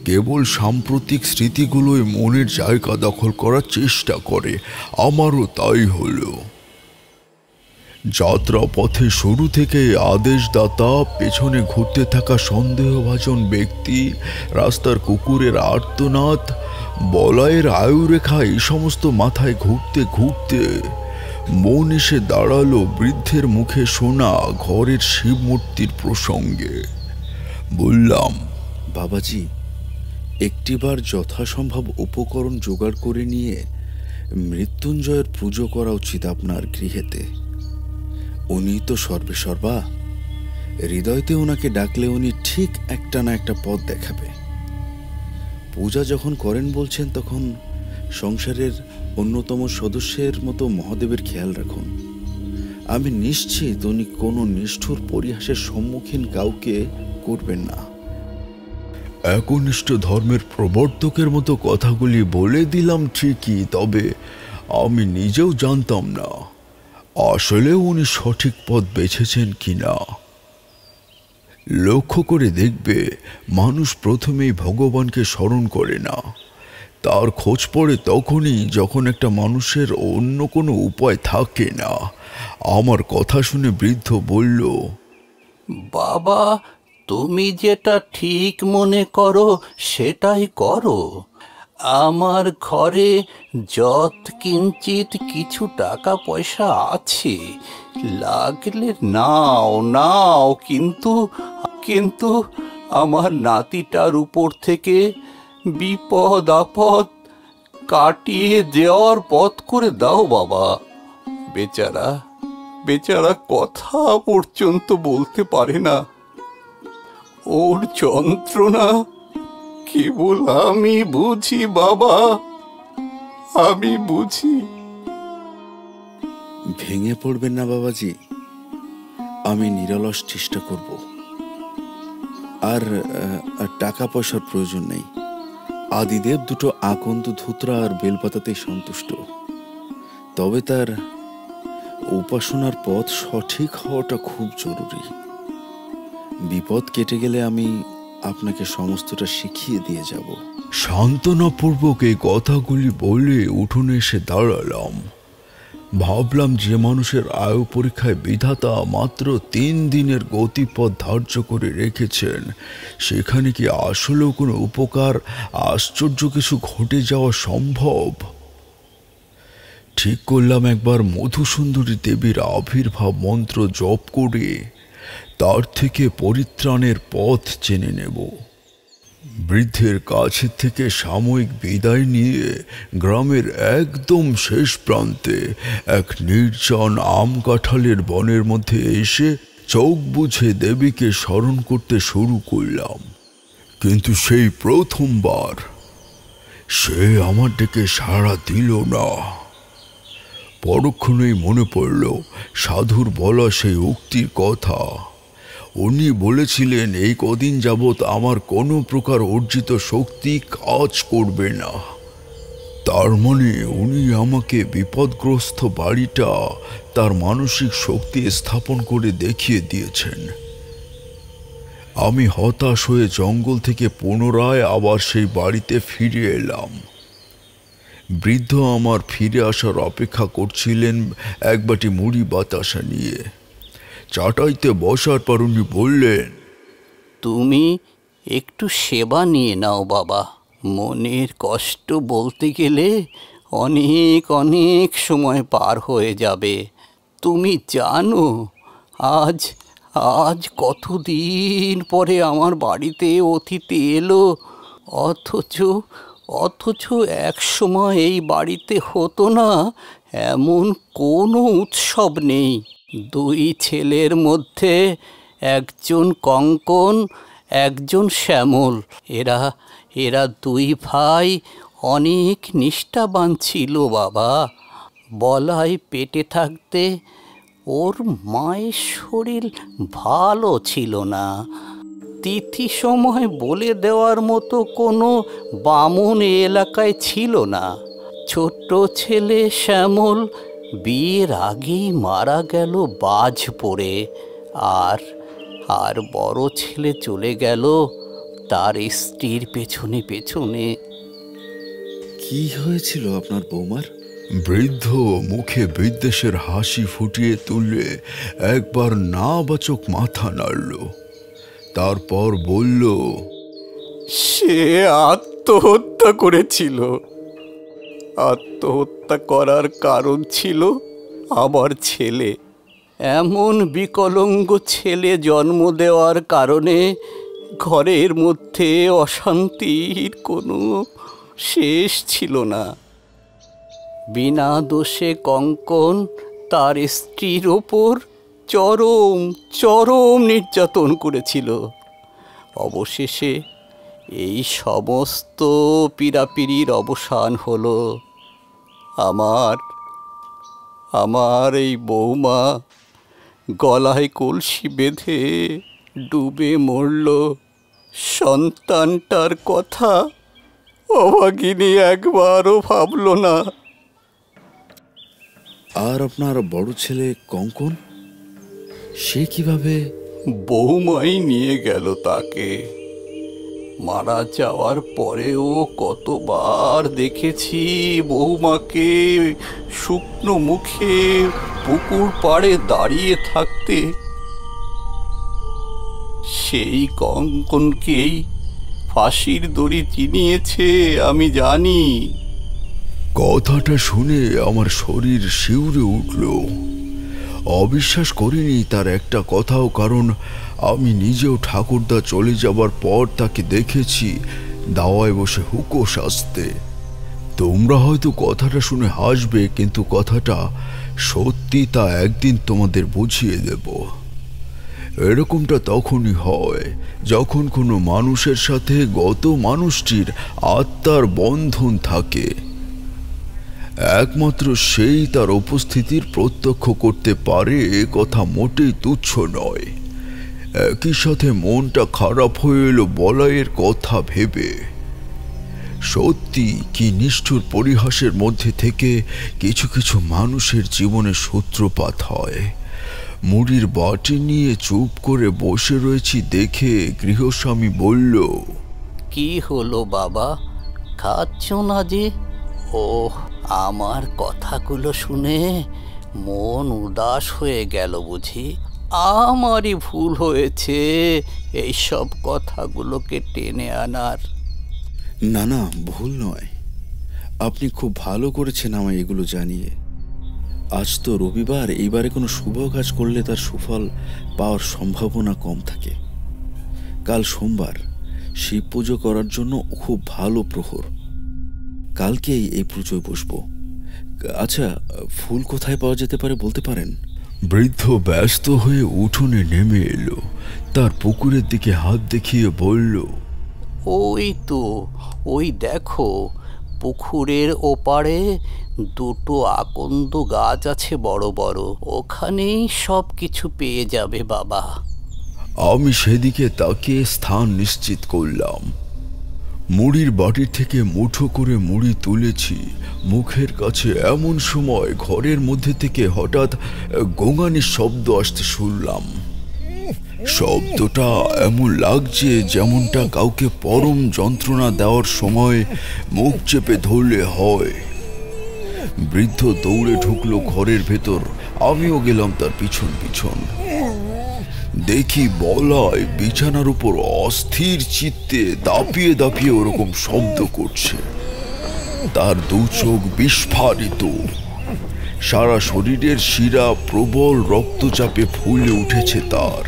Speaker 2: কেবল সাম্প্রতিক স্মৃতিগুলোই মনের জায়গা দখল করার চেষ্টা করে। আমারও তাই হলো। যাত্রা পথে শুরু থেকে আদেশদাতা, পেছনে ঘুরতে থাকা সন্দেহভাজন ব্যক্তি, রাস্তার কুকুরের আর্তনাদ, বলয়ের আয়ুরেখা, এই সমস্ত মাথায় ঘুরতে ঘুরতে মন এসে দাঁড়ালো বৃদ্ধের মুখে শোনা ঘরের শিব মূর্তির প্রসঙ্গে। বললাম,
Speaker 1: বাবাজি, একটিবার যথাসম্ভব উপকরণ জোগাড় করে নিয়ে মৃত্যুঞ্জয়ের পুজো করা উচিত আপনার গৃহেতে। উনি তো সর্বেসর্বা, হৃদয়তে ওনাকে ডাকলে উনি ঠিক একটা না একটা পথ দেখাবে। পূজা যখন করেন বলছেন, তখন সংসারের অন্যতম সদস্যের মতো মহাদেবের খেয়াল রাখুন। আমি নিশ্চিত উনি কোনো নিষ্ঠুর পরিহাসের সম্মুখীন কাউকে করবেন না।
Speaker 2: একনিষ্ঠ ধর্মের প্রবর্তকের মতো কথাগুলি বলে দিলাম ঠিকই, তবে আমি নিজেও জানতাম না আসলে উনি সঠিক পথ বেছেছেন কিনা। লক্ষ্য করে দেখবে, মানুষ প্রথমেই ভগবানকে স্মরণ করে না, তার খোঁজ পড়ে তখনই যখন একটা মানুষের অন্য কোনো উপায় থাকে না। আমার কথা শুনে বৃদ্ধ বলল,
Speaker 7: বাবা, তুমি যেটা ঠিক মনে করো সেটাই করো। আমার ঘরে যৎ কিঞ্চিত কিছু টাকা পয়সা আছে, লাগলে নাও নাও, কিন্তু কিন্তু আমার নাতিটার উপর থেকে বিপদ আপদ কাটিয়ে দেওয়ার পথ করে দাও বাবা। বেচারা বেচারা কথা পর্যন্ত বলতে পারে না, ওর যন্ত্রণা কেবল আমি বুঝি বাবা, আমি বুঝি।
Speaker 1: ভেঙে পড়বেন না বাবাজি, আমি নিরলস চেষ্টা করব। আর টাকা পয়সার প্রয়োজন নেই। আদিদেব দুটো আকন্দ ধুতরা আর বেলপাতাতেই সন্তুষ্ট। তবে তার উপাসনার পথ সঠিক হওয়াটা খুব জরুরি। বিপদ কেটে গেলে আমি আপনাকে সমস্তটা শিখিয়ে দিয়ে যাব।
Speaker 2: সান্ত্বনাপূর্বক এই কথাগুলি বলে উঠোনে এসে দাঁড়ালাম। ভাবলাম, যে মানুষের আয়ু পরীক্ষায় বিধাতা মাত্র 3 দিনের গতিপথ ধার্য করে রেখেছেন, সেখানে কি আসলেও কোনো উপকার, আশ্চর্য কিছু ঘটে যাওয়া সম্ভব? ঠিক করলাম একবার মধুসুন্দরী দেবীর আবির্ভাব মন্ত্র জপ করে তার থেকে পরিত্রাণের পথ জেনে নেব। বৃদ্ধের কাছ থেকে সাময়িক বিদায় নিয়ে গ্রামের একদম শেষ প্রান্তে এক নির্জন আম কাঁঠালের বনের মধ্যে এসে চোখ বুঝে দেবীকে স্মরণ করতে শুরু করলাম। কিন্তু সেই প্রথমবার সে আমার ডেকে সাড়া দিল না। পরক্ষণেই মনে পড়ল সাধুর বলা সেই উক্তির কথা। উনি বলেছিলেন, এই কদিন যাবৎ আমার কোনো প্রকার অর্জিত শক্তি কাজ করবে না। তার মানে উনি আমাকে বিপদগ্রস্ত বাড়িটা তার মানসিক শক্তি স্থাপন করে দেখিয়ে দিয়েছেন। আমি হতাশ হয়ে জঙ্গল থেকে পুনরায় আবার সেই বাড়িতে ফিরে এলাম। বৃদ্ধ আমার ফিরে আসার অপেক্ষা করছিলেন এক বাটি মুড়ি বাতাসা নিয়ে। চাটাইতে বসার পর উনি বললেন,
Speaker 7: তুমি একটু সেবা নিয়ে নাও বাবা। মনের কষ্ট বলতে গেলে অনেক অনেক সময় পার হয়ে যাবে। তুমি জানো আজ আজ কতদিন পরে আমার বাড়িতে অতিথি এলো, অথচ এক সময় এই বাড়িতে হতো না এমন কোনো উৎসব নেই। 2 ছেলের মধ্যে একজন কঙ্কন, একজন শ্যামল। এরা 2 ভাই অনেক নিষ্ঠাবান ছিল বাবা। বলাই পেটে থাকতে ওর মায়ের শরীর ভালো ছিল না। তিথি সময় বলে দেওয়ার মতো কোনো বামুন এলাকায় ছিল না। ছোট্ট ছেলে শ্যামল বিয়ের আগেই মারা গেল বাজ পড়ে। আর বড় ছেলে চলে গেল তার স্ত্রীর পেছনে পেছনে।
Speaker 1: কি হয়েছিল আপনার বৌমার?
Speaker 2: বৃদ্ধ মুখে বিদ্বেষের হাসি ফুটিয়ে তুললে একবার নাবাচক মাথা নাড়ল। তারপর বলল,
Speaker 7: সে আত্মহত্যা করেছিল। আত্মহত্যা করার কারণ ছিল আমার ছেলে। এমন বিকলাঙ্গ ছেলে জন্ম দেওয়ার কারণে ঘরের মধ্যে অশান্তির কোনো শেষ ছিল না। বিনা দোষে কঙ্কন তার স্ত্রীর ওপর চরম চরম নির্যাতন করেছিল। অবশেষে এই সমস্ত পীড়াপিড়ির অবসান হলো। আমার এই বৌমা গলায় কলসি বেঁধে ডুবে মরল। সন্তানটার কথা অভাগিনী একবারও ভাবল না।
Speaker 1: আর আপনার বড় ছেলে কঙ্কন, সে কিভাবে?
Speaker 6: বৌমাই নিয়ে গেল তাকে। মারা যাওয়ার পরেও কতবার দেখেছি বৌমাকে শুকনো মুখে পুকুর পাড়ে দাঁড়িয়ে থাকতে। সেই কঙ্কনকেই ফাঁসির দড়ি চিনিয়েছে, আমি জানি।
Speaker 2: কথাটা শুনে আমার শরীর শিউরে উঠল। অবিশ্বাস করিনি তার একটা কথাও, কারণ আমি নিজেও ঠাকুরদা চলে যাবার পর তাকে দেখেছি দাওয়ায় বসে হুঁকো সাজতে। তোমরা হয়তো কথাটা শুনে হাসবে, কিন্তু কথাটা সত্যি, তা একদিন তোমাদের বুঝিয়ে দেব। এরকমটা তখনই হয় যখন কোনো মানুষের সাথে গত মানুষটির আত্মার বন্ধন থাকে। একমাত্র সেই তার উপস্থিতির প্রত্যক্ষ করতে পারে, এ কথা মোটেই তুচ্ছ নয়। একই সাথে মনটা খারাপ হয়ে এলো বলাইয়ের কথা ভেবে। সত্যি কি নিষ্ঠুর পরিহাসের মধ্যে থেকে কিছু কিছু মানুষের জীবনে সূত্রপাত হয়। মুড়ির বাটি নিয়ে চুপ করে বসে রয়েছি দেখে গৃহস্বামী বলল,
Speaker 7: কি হলো বাবা, খাচ্ছ না যে? ও, আমার কথাগুলো শুনে মন উদাস হয়ে গেল বুঝি? আমারই ভুল হয়েছে এইসব কথাগুলোকে টেনে আনার।
Speaker 1: না না, ভুল নয়। আপনি খুব ভালো করেছেন আমায় এগুলো জানিয়ে। আজ তো রবিবার, এইবারে কোনো শুভ কাজ করলে তার সুফল পাওয়ার সম্ভাবনা কম থাকে। কাল সোমবার, শিব পুজো করার জন্য খুব ভালো প্রহর। কালকেই এই পুজোয় বসবো। আচ্ছা, ফুল কোথায় পাওয়া যেতে পারে বলতে পারেন?
Speaker 2: বৃদ্ধ ব্যস্ত হয়ে উঠোনে নেমে এলো, তার পুকুরের দিকে হাত দেখিয়ে বলল,
Speaker 7: ওই তো, ওই দেখো, পুকুরের ওপারে দুটো আকন্দ গাছ আছে বড় বড়, ওখানেই সব কিছু পেয়ে যাবে বাবা।
Speaker 2: আমি সেদিকে তাকিয়ে স্থান নিশ্চিত করলাম। মুড়ির বাটির থেকে মুঠো করে মুড়ি তুলেছি মুখের কাছে, এমন সময় ঘরের মধ্যে থেকে হঠাৎ গোঙানির শব্দ আসতে শুনলাম। শব্দটা এমন লাগছে যেমনটা কাউকে পরম যন্ত্রণা দেওয়ার সময় মুখ চেপে ধরলে হয়। বৃদ্ধ দৌড়ে ঢুকলো ঘরের ভেতর, আমিও গেলাম তার পিছন পিছন। দেখি বলাই বিছানার উপর অস্থির চিত্তে দাপিয়ে দাপিয়ে ওরকম শব্দ করছে। তার দু চোখ বিস্ফারিত, সারা শরীরের শিরা প্রবল রক্তচাপে ফুলে উঠেছে তার।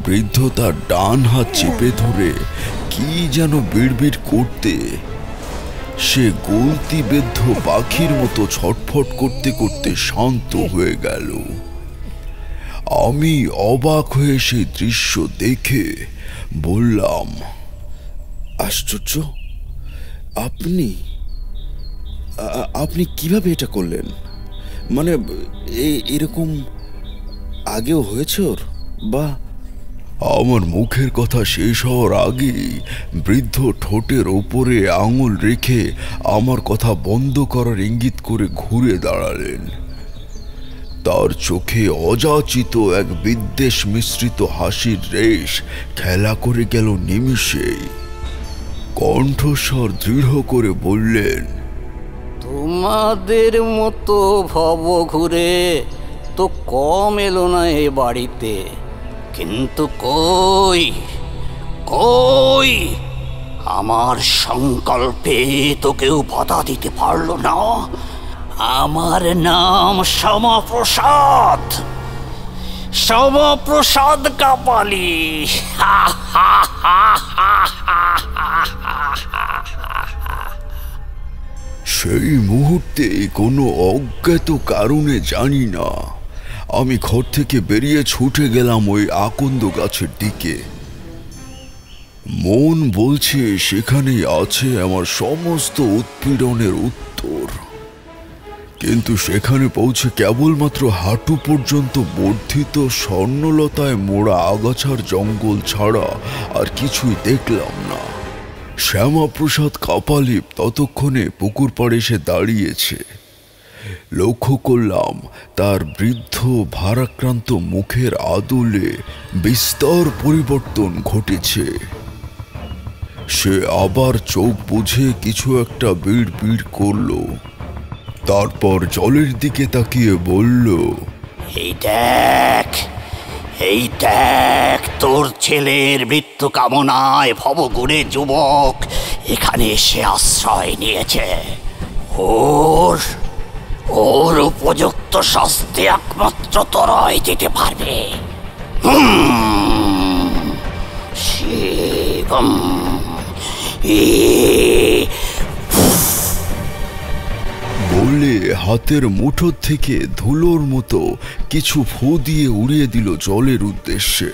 Speaker 2: বৃদ্ধ তার ডান হাত চেপে ধরে কি যেন বিড়বিড় করতে, সে গলতিবেদ্ধ পাখির মতো ছটফট করতে করতে শান্ত হয়ে গেল। আমি অবাক হয়ে সেই দৃশ্য দেখে বললাম,
Speaker 1: আশ্চর্য! আপনি কিভাবে এটা করলেন? মানে এরকম আগেও হয়েছে ওর? বা
Speaker 2: আমার মুখের কথা শেষ হওয়ার আগেই বৃদ্ধ ঠোঁটের ওপরে আঙুল রেখে আমার কথা বন্ধ করার ইঙ্গিত করে ঘুরে দাঁড়ালেন। তার চোখে অযাচিত এক বিদ্বেষ মিশ্রিত হাসির রেশ খেলা করে গেল নিমিষেই। কণ্ঠস্বর দৃঢ় করে বললেন,
Speaker 7: তোমাদের মতো ভব ঘুরে তো কম এলো না এ বাড়িতে, কিন্তু কই কই আমার সংকল্পে তো কেউ বাধা দিতে পারল না। আমার নাম শ্যামাপ্রসাদ, শ্যামাপ্রসাদ কাপালি।
Speaker 2: সেই মুহূর্তে কোনো অজ্ঞাত কারণে জানি না আমি ঘর থেকে বেরিয়ে ছুটে গেলাম ওই আকন্দ গাছের দিকে। মন বলছে সেখানেই আছে আমার সমস্ত উৎপীড়নের উত্তর, কিন্তু সেখানে পৌঁছে কেবলমাত্র হাঁটু পর্যন্ত বর্ধিত স্বর্ণলতায় মোড়া আগাছার জঙ্গল ছাড়া আর কিছুই দেখলাম না। শ্যামাপ্রসাদ কাপালিক ততক্ষণে পুকুর পাড়ে এসে দাঁড়িয়েছে। লক্ষ্য করলাম তার বৃদ্ধ ভারাক্রান্ত মুখের আদলে বিস্তর পরিবর্তন ঘটেছে। সে আবার চোখ বুঝে কিছু একটা বিড় বিড় করল, তারপর জলের দিকে তাকিয়ে বলল,
Speaker 7: এই দেখ তোর ছেলের মৃত্যু কামনায় ভবগুণে যুবক এখানে এসে আশ্রয় নিয়েছে। ওর উপযুক্ত শাস্তি একমাত্র তোরাই দিতে পারবে। শিবম
Speaker 2: বলে হাতের মুঠো থেকে ধুলোর মতো কিছু ফু দিয়ে উড়িয়ে দিল জলের উদ্দেশ্যে।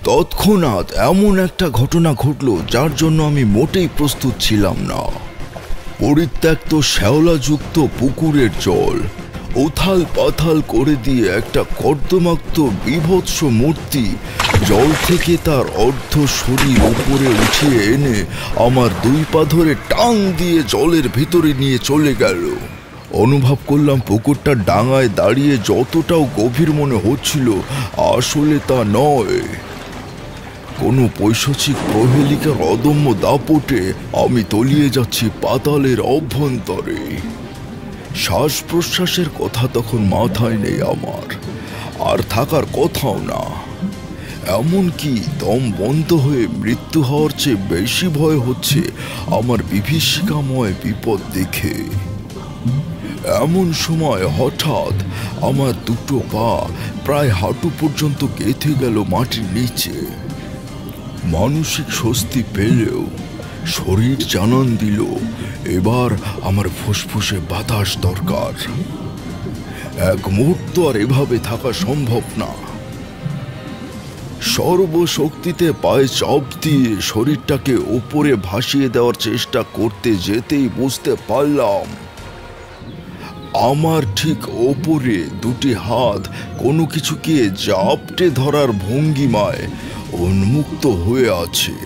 Speaker 2: তৎক্ষণাৎ এমন একটা ঘটনা ঘটল যার জন্য আমি মোটেই প্রস্তুত ছিলাম না। পরিত্যক্ত শ্যাওলাযুক্ত পুকুরের জল উথাল পাথাল করে দিয়ে একটা কর্দমাক্ত বিভৎস মূর্তি জল থেকে তার অর্ধ শরীর উপরে উঠিয়ে এনে আমার দুই পা ধরে টান দিয়ে জলের ভিতরে নিয়ে চলে গেল। অনুভব করলাম পুকুরটা ডাঙায় দাঁড়িয়ে যতটাও গভীর মনে হচ্ছিল, আসলে তা নয়। কোনো পৈশাচিক প্রহেলিকার অদম্য দাপটে আমি তলিয়ে যাচ্ছি পাতালের অভ্যন্তরে। শ্বাস প্রশ্বাসের কথা তখন মাথায় নেই আমার, আর থাকার কথাও না। এমনকি দম বন্ধ হয়ে মৃত্যু হওয়ার চেয়ে বেশি ভয় হচ্ছে আমার বিভীষিকাময় বিপদ দেখে। এমন সময় হঠাৎ আমার দুটো পা প্রায় হাঁটু পর্যন্ত গেঁথে গেল মাটির নিচে। মানসিক স্বস্তি পেলেও শরীর জানান দিল এবার আমার ফুসফুসে বাতাস দরকার। এক মুহূর্ত আর এভাবে থাকা সম্ভব না। সর্বশক্তিতে পায়ে চাপ দিয়ে শরীরটাকে উপরে ভাসিয়ে দেওয়ার চেষ্টা করতে যেতেই বুঝতে পারলাম আমার ঠিক ওপরে দুটি হাত কোনো কিছুকে জাপটে ধরার ভঙ্গিমায় উন্মুক্ত হয়ে আছে।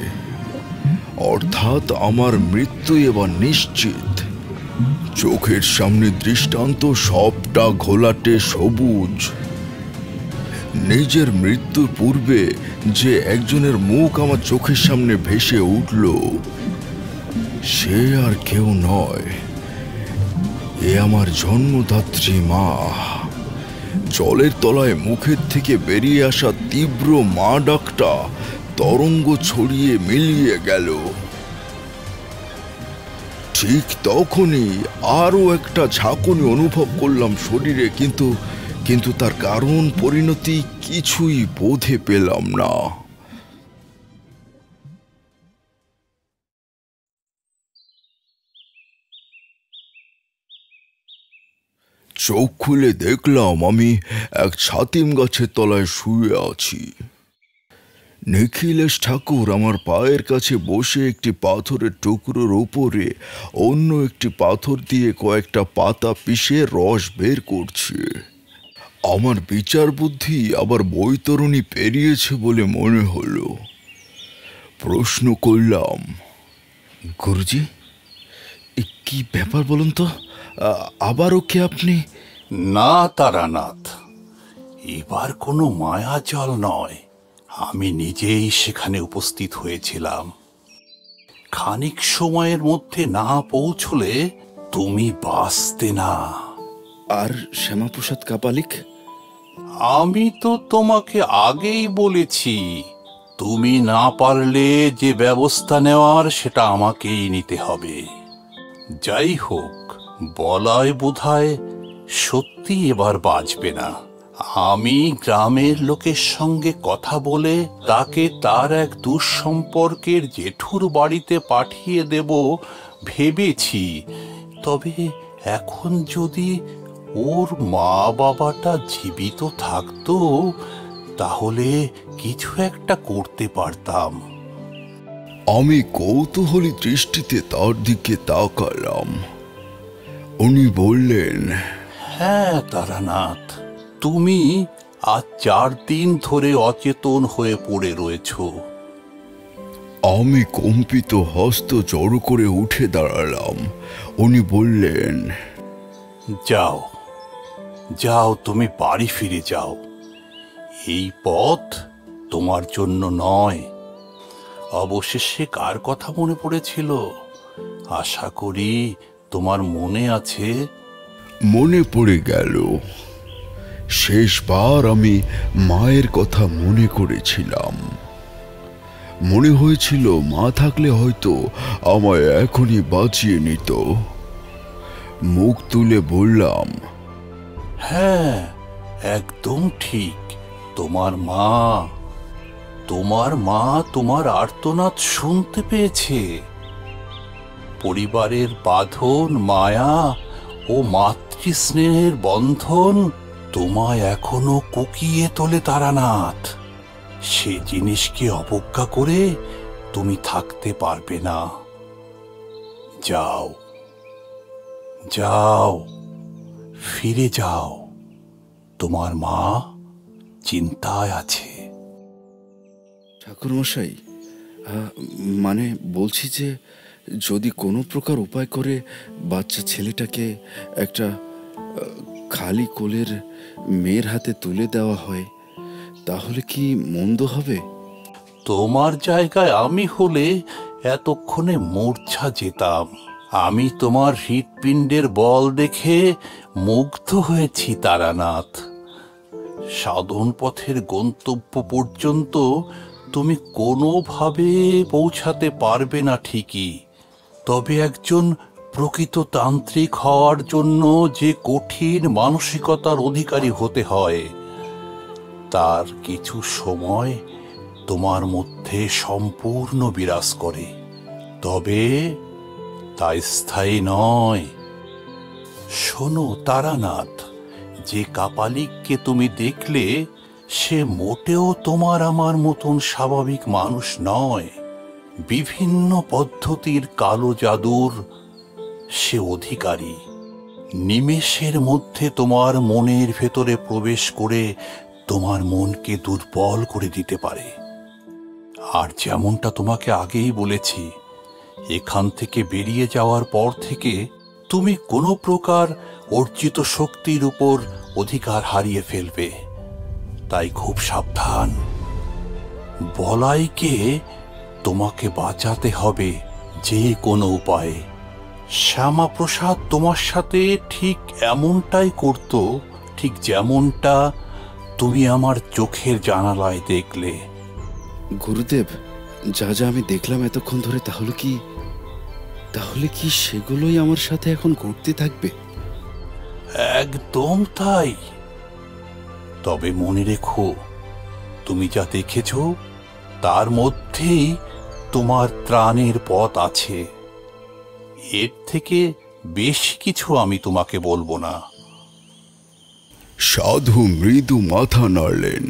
Speaker 2: অর্থাৎ আমার মৃত্যু এবার নিশ্চিত। চোখের সামনে দৃষ্টান্ত সবটা ঘোলাটে সবুজ। নিজের মৃত্যুর পূর্বে যে একজনের মুখ আমার চোখের সামনে ভেসে উঠল, সে আর কেউ নয়, এ আমার জন্মদাত্রী মা। জলের তলায় মুখের থেকে বেরিয়ে আসা তীব্র মা ডাকটা তরঙ্গ ছড়িয়ে মিলিয়ে গেল। ঠিক তখনই আরো একটা ঝাঁকুনি অনুভব করলাম শরীরে, কিন্তু তার কারণ পরিণতি কিছুই বোধে পেলাম না। চোখ খুলে দেখলাম আমি এক ছাতিম গাছের তলায় শুয়ে আছি। নিখিলেশ ঠাকুর আমার পায়ের কাছে বসে একটি পাথরের টুকরোর উপরে অন্য একটি পাথর দিয়ে কয়েকটা পাতা পিষে রস বের করছে। আমার বিচার বুদ্ধি আবার বৈতরণী পেরিয়েছে বলে মনে হলো। প্রশ্ন করলাম, গুরুজি, কি ব্যাপার বলুন তো, আবারও কি আপনি?
Speaker 6: না তারানাথ, এবার কোনো মায়াজাল নয়, আমি নিজেই সেখানে উপস্থিত হয়েছিলাম। খানিক সময়ের মধ্যে না পৌঁছলে তুমি বাঁচতে না।
Speaker 1: আর শ্যামাপ্রসাদ কাপালিক?
Speaker 6: আমি তো তোমাকে আগেই বলেছি, তুমি না পারলে যে ব্যবস্থা নেওয়ার সেটা আমাকেই নিতে হবে। যাই হোক, বলাই বোধহয় সত্যি এবার বাঁচবে না। আমি গ্রামের লোকের সঙ্গে কথা বলে তাকে তার এক দুঃসম্পর্কের জেঠুর বাড়িতে পাঠিয়ে দেব ভেবেছি। তবে এখন যদি ওর মা বাবাটা জীবিত থাকতো তাহলে কিছু একটা করতে পারতাম।
Speaker 2: আমি কৌতূহলী দৃষ্টিতে তার দিকে তাকালাম। উনি বললেন,
Speaker 6: হ্যাঁ তারানাথ, তুমি আজ 4 দিন ধরে অচেতন হয়ে পড়ে রয়েছ।
Speaker 2: আমি কম্পিত হস্ত জড়ো করে উঠে দাঁড়ালাম। উনি বললেন,
Speaker 6: যাও যাও, তুমি বাড়ি ফিরে যাও। এই পথ তোমার জন্য নয়। অবশেষে কার কথা মনে পড়েছিল? আশা করি তোমার মনে আছে।
Speaker 2: মনে পড়ে গেল। শেষবার আমি মায়ের কথা মনে করেছিলাম। মনে হয়েছিল মা থাকলে হয়তো আমায় এখনই বাঁচিয়ে নিত। মুখ তুলে বললাম,
Speaker 6: হ্যাঁ, একদম ঠিক। তোমার মা তোমার আর্তনাদ শুনতে পেয়েছে। পরিবারের বাঁধন, মায়া ও মাতৃস্নেহের বন্ধন তোমায় এখনো কুকিয়ে তোলে তারানাথ। সে জিনিসকে অবজ্ঞা করে তুমি থাকতে পারবে না। যাও যাও, ফিরে যাও। তোমার মা চিন্তায় আছে।
Speaker 1: ঠাকুরমশাই, মানে বলছি যে যদি কোনো প্রকার উপায় করে বাচ্চা ছেলেটাকে একটা খালি কোলের মেয়ের হাতে তুলে দেওয়া হয় তাহলে কি মন্দ হবে?
Speaker 6: তোমার জায়গায় আমি হলে এতক্ষণে মূর্ছা যেতাম। আমি তোমার হৃৎপিণ্ডের বল দেখে মুগ্ধ হয়েছি তারানাথ। সাধন পথের গন্তব্য পর্যন্ত তুমি কোনোভাবে পৌঁছাতে পারবে না ঠিকই, তবে একজন প্রকৃত তান্ত্রিক হওয়ার জন্য যে কঠিন মানসিকতার অধিকারী হতে হয়, তার কিছু সময় তোমার মধ্যে সম্পূর্ণ বিরাজ করে, তবে তা স্থায়ী নয়। শোনো তারানাথ, যে কাপালিককে তুমি দেখলে সে মোটেও তোমার আমার মতন স্বাভাবিক মানুষ নয়। বিভিন্ন পদ্ধতির কালো জাদুর সে অধিকারী। নিমেষের মধ্যে তোমার মনের ভেতরে প্রবেশ করে তোমার মনকে দুর্বল করে দিতে পারে। আর যেমনটা তোমাকে আগেই বলেছি, এখান থেকে বেরিয়ে যাওয়ার পর থেকে তুমি কোনো প্রকার অর্জিত শক্তির উপর অধিকার হারিয়ে ফেলবে। তাই খুব সাবধান। বলাইকে তোমাকে বাঁচাতে হবে যে কোনো উপায়ে। শ্যামাপ্রসাদ তোমার সাথে ঠিক এমনটাই করত, ঠিক যেমনটা তুমি আমার চোখের জানালায় দেখলে।
Speaker 1: গুরুদেব, যা যা আমি দেখলাম এতক্ষণ ধরে, তাহলে কি সেগুলোই আমার সাথে এখন ঘটতে থাকবে?
Speaker 6: একদম তাই। তবে মনে রেখো, তুমি যা দেখেছ তার মধ্যেই তোমার ত্রাণের পথ আছে। এর থেকে বেশি কিছু আমি তোমাকে বলবো না।
Speaker 2: সাধু মৃদু মাথা নাড়লেন।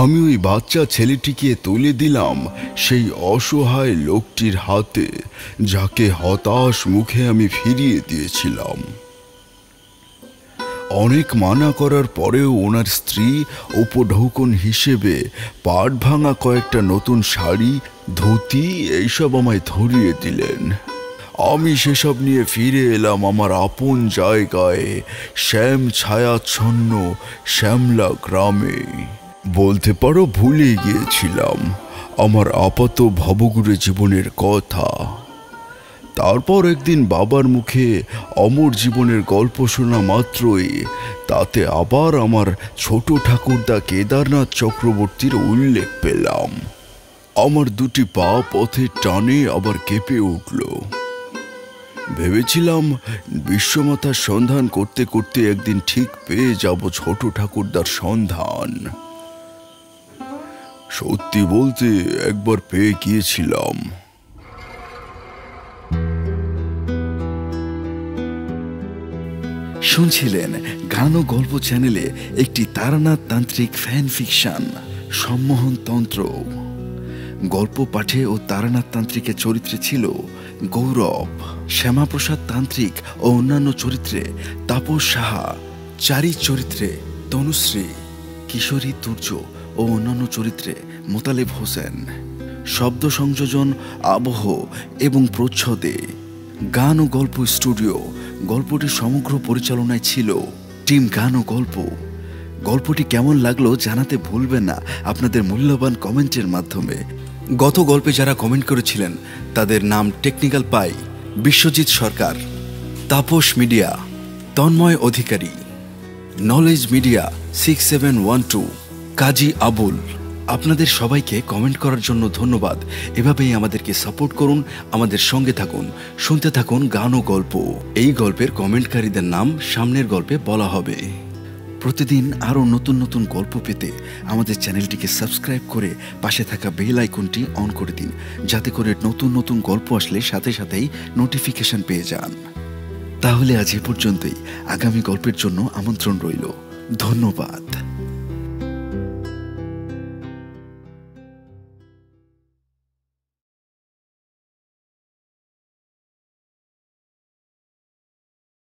Speaker 2: আমি ওই বাচ্চা ছেলেটিকে তুলে দিলাম সেই অসহায় লোকটির হাতে, যাকে হতাশ মুখে আমি ফিরিয়ে দিয়েছিলাম। অনেক মানা করার পরেও ওনার স্ত্রী উপঢৌকন হিসেবে পাট ভাঙা কয়েকটা নতুন শাড়ি, ধুতি এইসব আমায় ধরিয়ে দিলেন। আমি সেসব নিয়ে ফিরে এলাম আমার আপন জায়গায়, শ্যাম ছায়াচ্ছন্ন শ্যামলা গ্রামে। বলতে পারো ভুলে গিয়েছিলাম আমার আপাত ভবঘুরে জীবনের কথা। তারপর একদিন বাবার মুখে অমর জীবনের গল্প শোনা মাত্রই তাতে আবার আমার ছোট ঠাকুরদা কেদারনাথ চক্রবর্তীর উল্লেখ পেলাম। আমার দুটি পা পথের টানে আবার কেঁপে উঠল। ভেবেছিলাম বিশ্বমাতার সন্ধান করতে করতে একদিন ঠিক পেয়ে যাব ছোট ঠাকুরদার সন্ধান। সত্যি বলতে একবার পেয়ে গিয়েছিলাম।
Speaker 1: শুনছিলেন গান ও গল্প চ্যানেলে একটি তারানাথ তান্ত্রিক ফ্যান ফিকশন সম্মোহন তন্ত্র। গল্প পাঠে ও তারানাথ তান্ত্রিকের চরিত্রে ছিল গৌরব, শ্যামাপ্রসাদ তান্ত্রিক ও অন্যান্য চরিত্রে তাপস সাহা, চারি চরিত্রে তনুশ্রী, কিশোরী তুর্য ও অন্যান্য চরিত্রে মোতালেব হোসেন। শব্দ সংযোজন, আবহ এবং প্রচ্ছদে গান ও গল্প স্টুডিও। গল্পটি সমগ্র পরিচালনায় ছিল টিম গান ও গল্প। গল্পটি কেমন লাগলো জানাতে ভুলবেন না আপনাদের মূল্যবান কমেন্টের মাধ্যমে। গত গল্পে যারা কমেন্ট করেছিলেন তাদের নাম টেকনিক্যাল পাই, বিশ্বজিৎ সরকার, তাপস মিডিয়া, তন্ময় অধিকারী, নলেজ মিডিয়া 6712, কাজী আবুল। আপনাদের সবাইকে কমেন্ট করার জন্য ধন্যবাদ। এভাবেই আমাদেরকে সাপোর্ট করুন, আমাদের সঙ্গে থাকুন, শুনতে থাকুন গান ও গল্প। এই গল্পের কমেন্টকারীদের নাম সামনের গল্পে বলা হবে। প্রতিদিন আরও নতুন নতুন গল্প পেতে আমাদের চ্যানেলটিকে সাবস্ক্রাইব করে পাশে থাকা বেল আইকনটি অন করে দিন, যাতে করে নতুন নতুন গল্প আসলে সাথে সাথেই নোটিফিকেশন পেয়ে যান। তাহলে আজ এ পর্যন্তই। আগামী গল্পের জন্য আমন্ত্রণ রইল। ধন্যবাদ।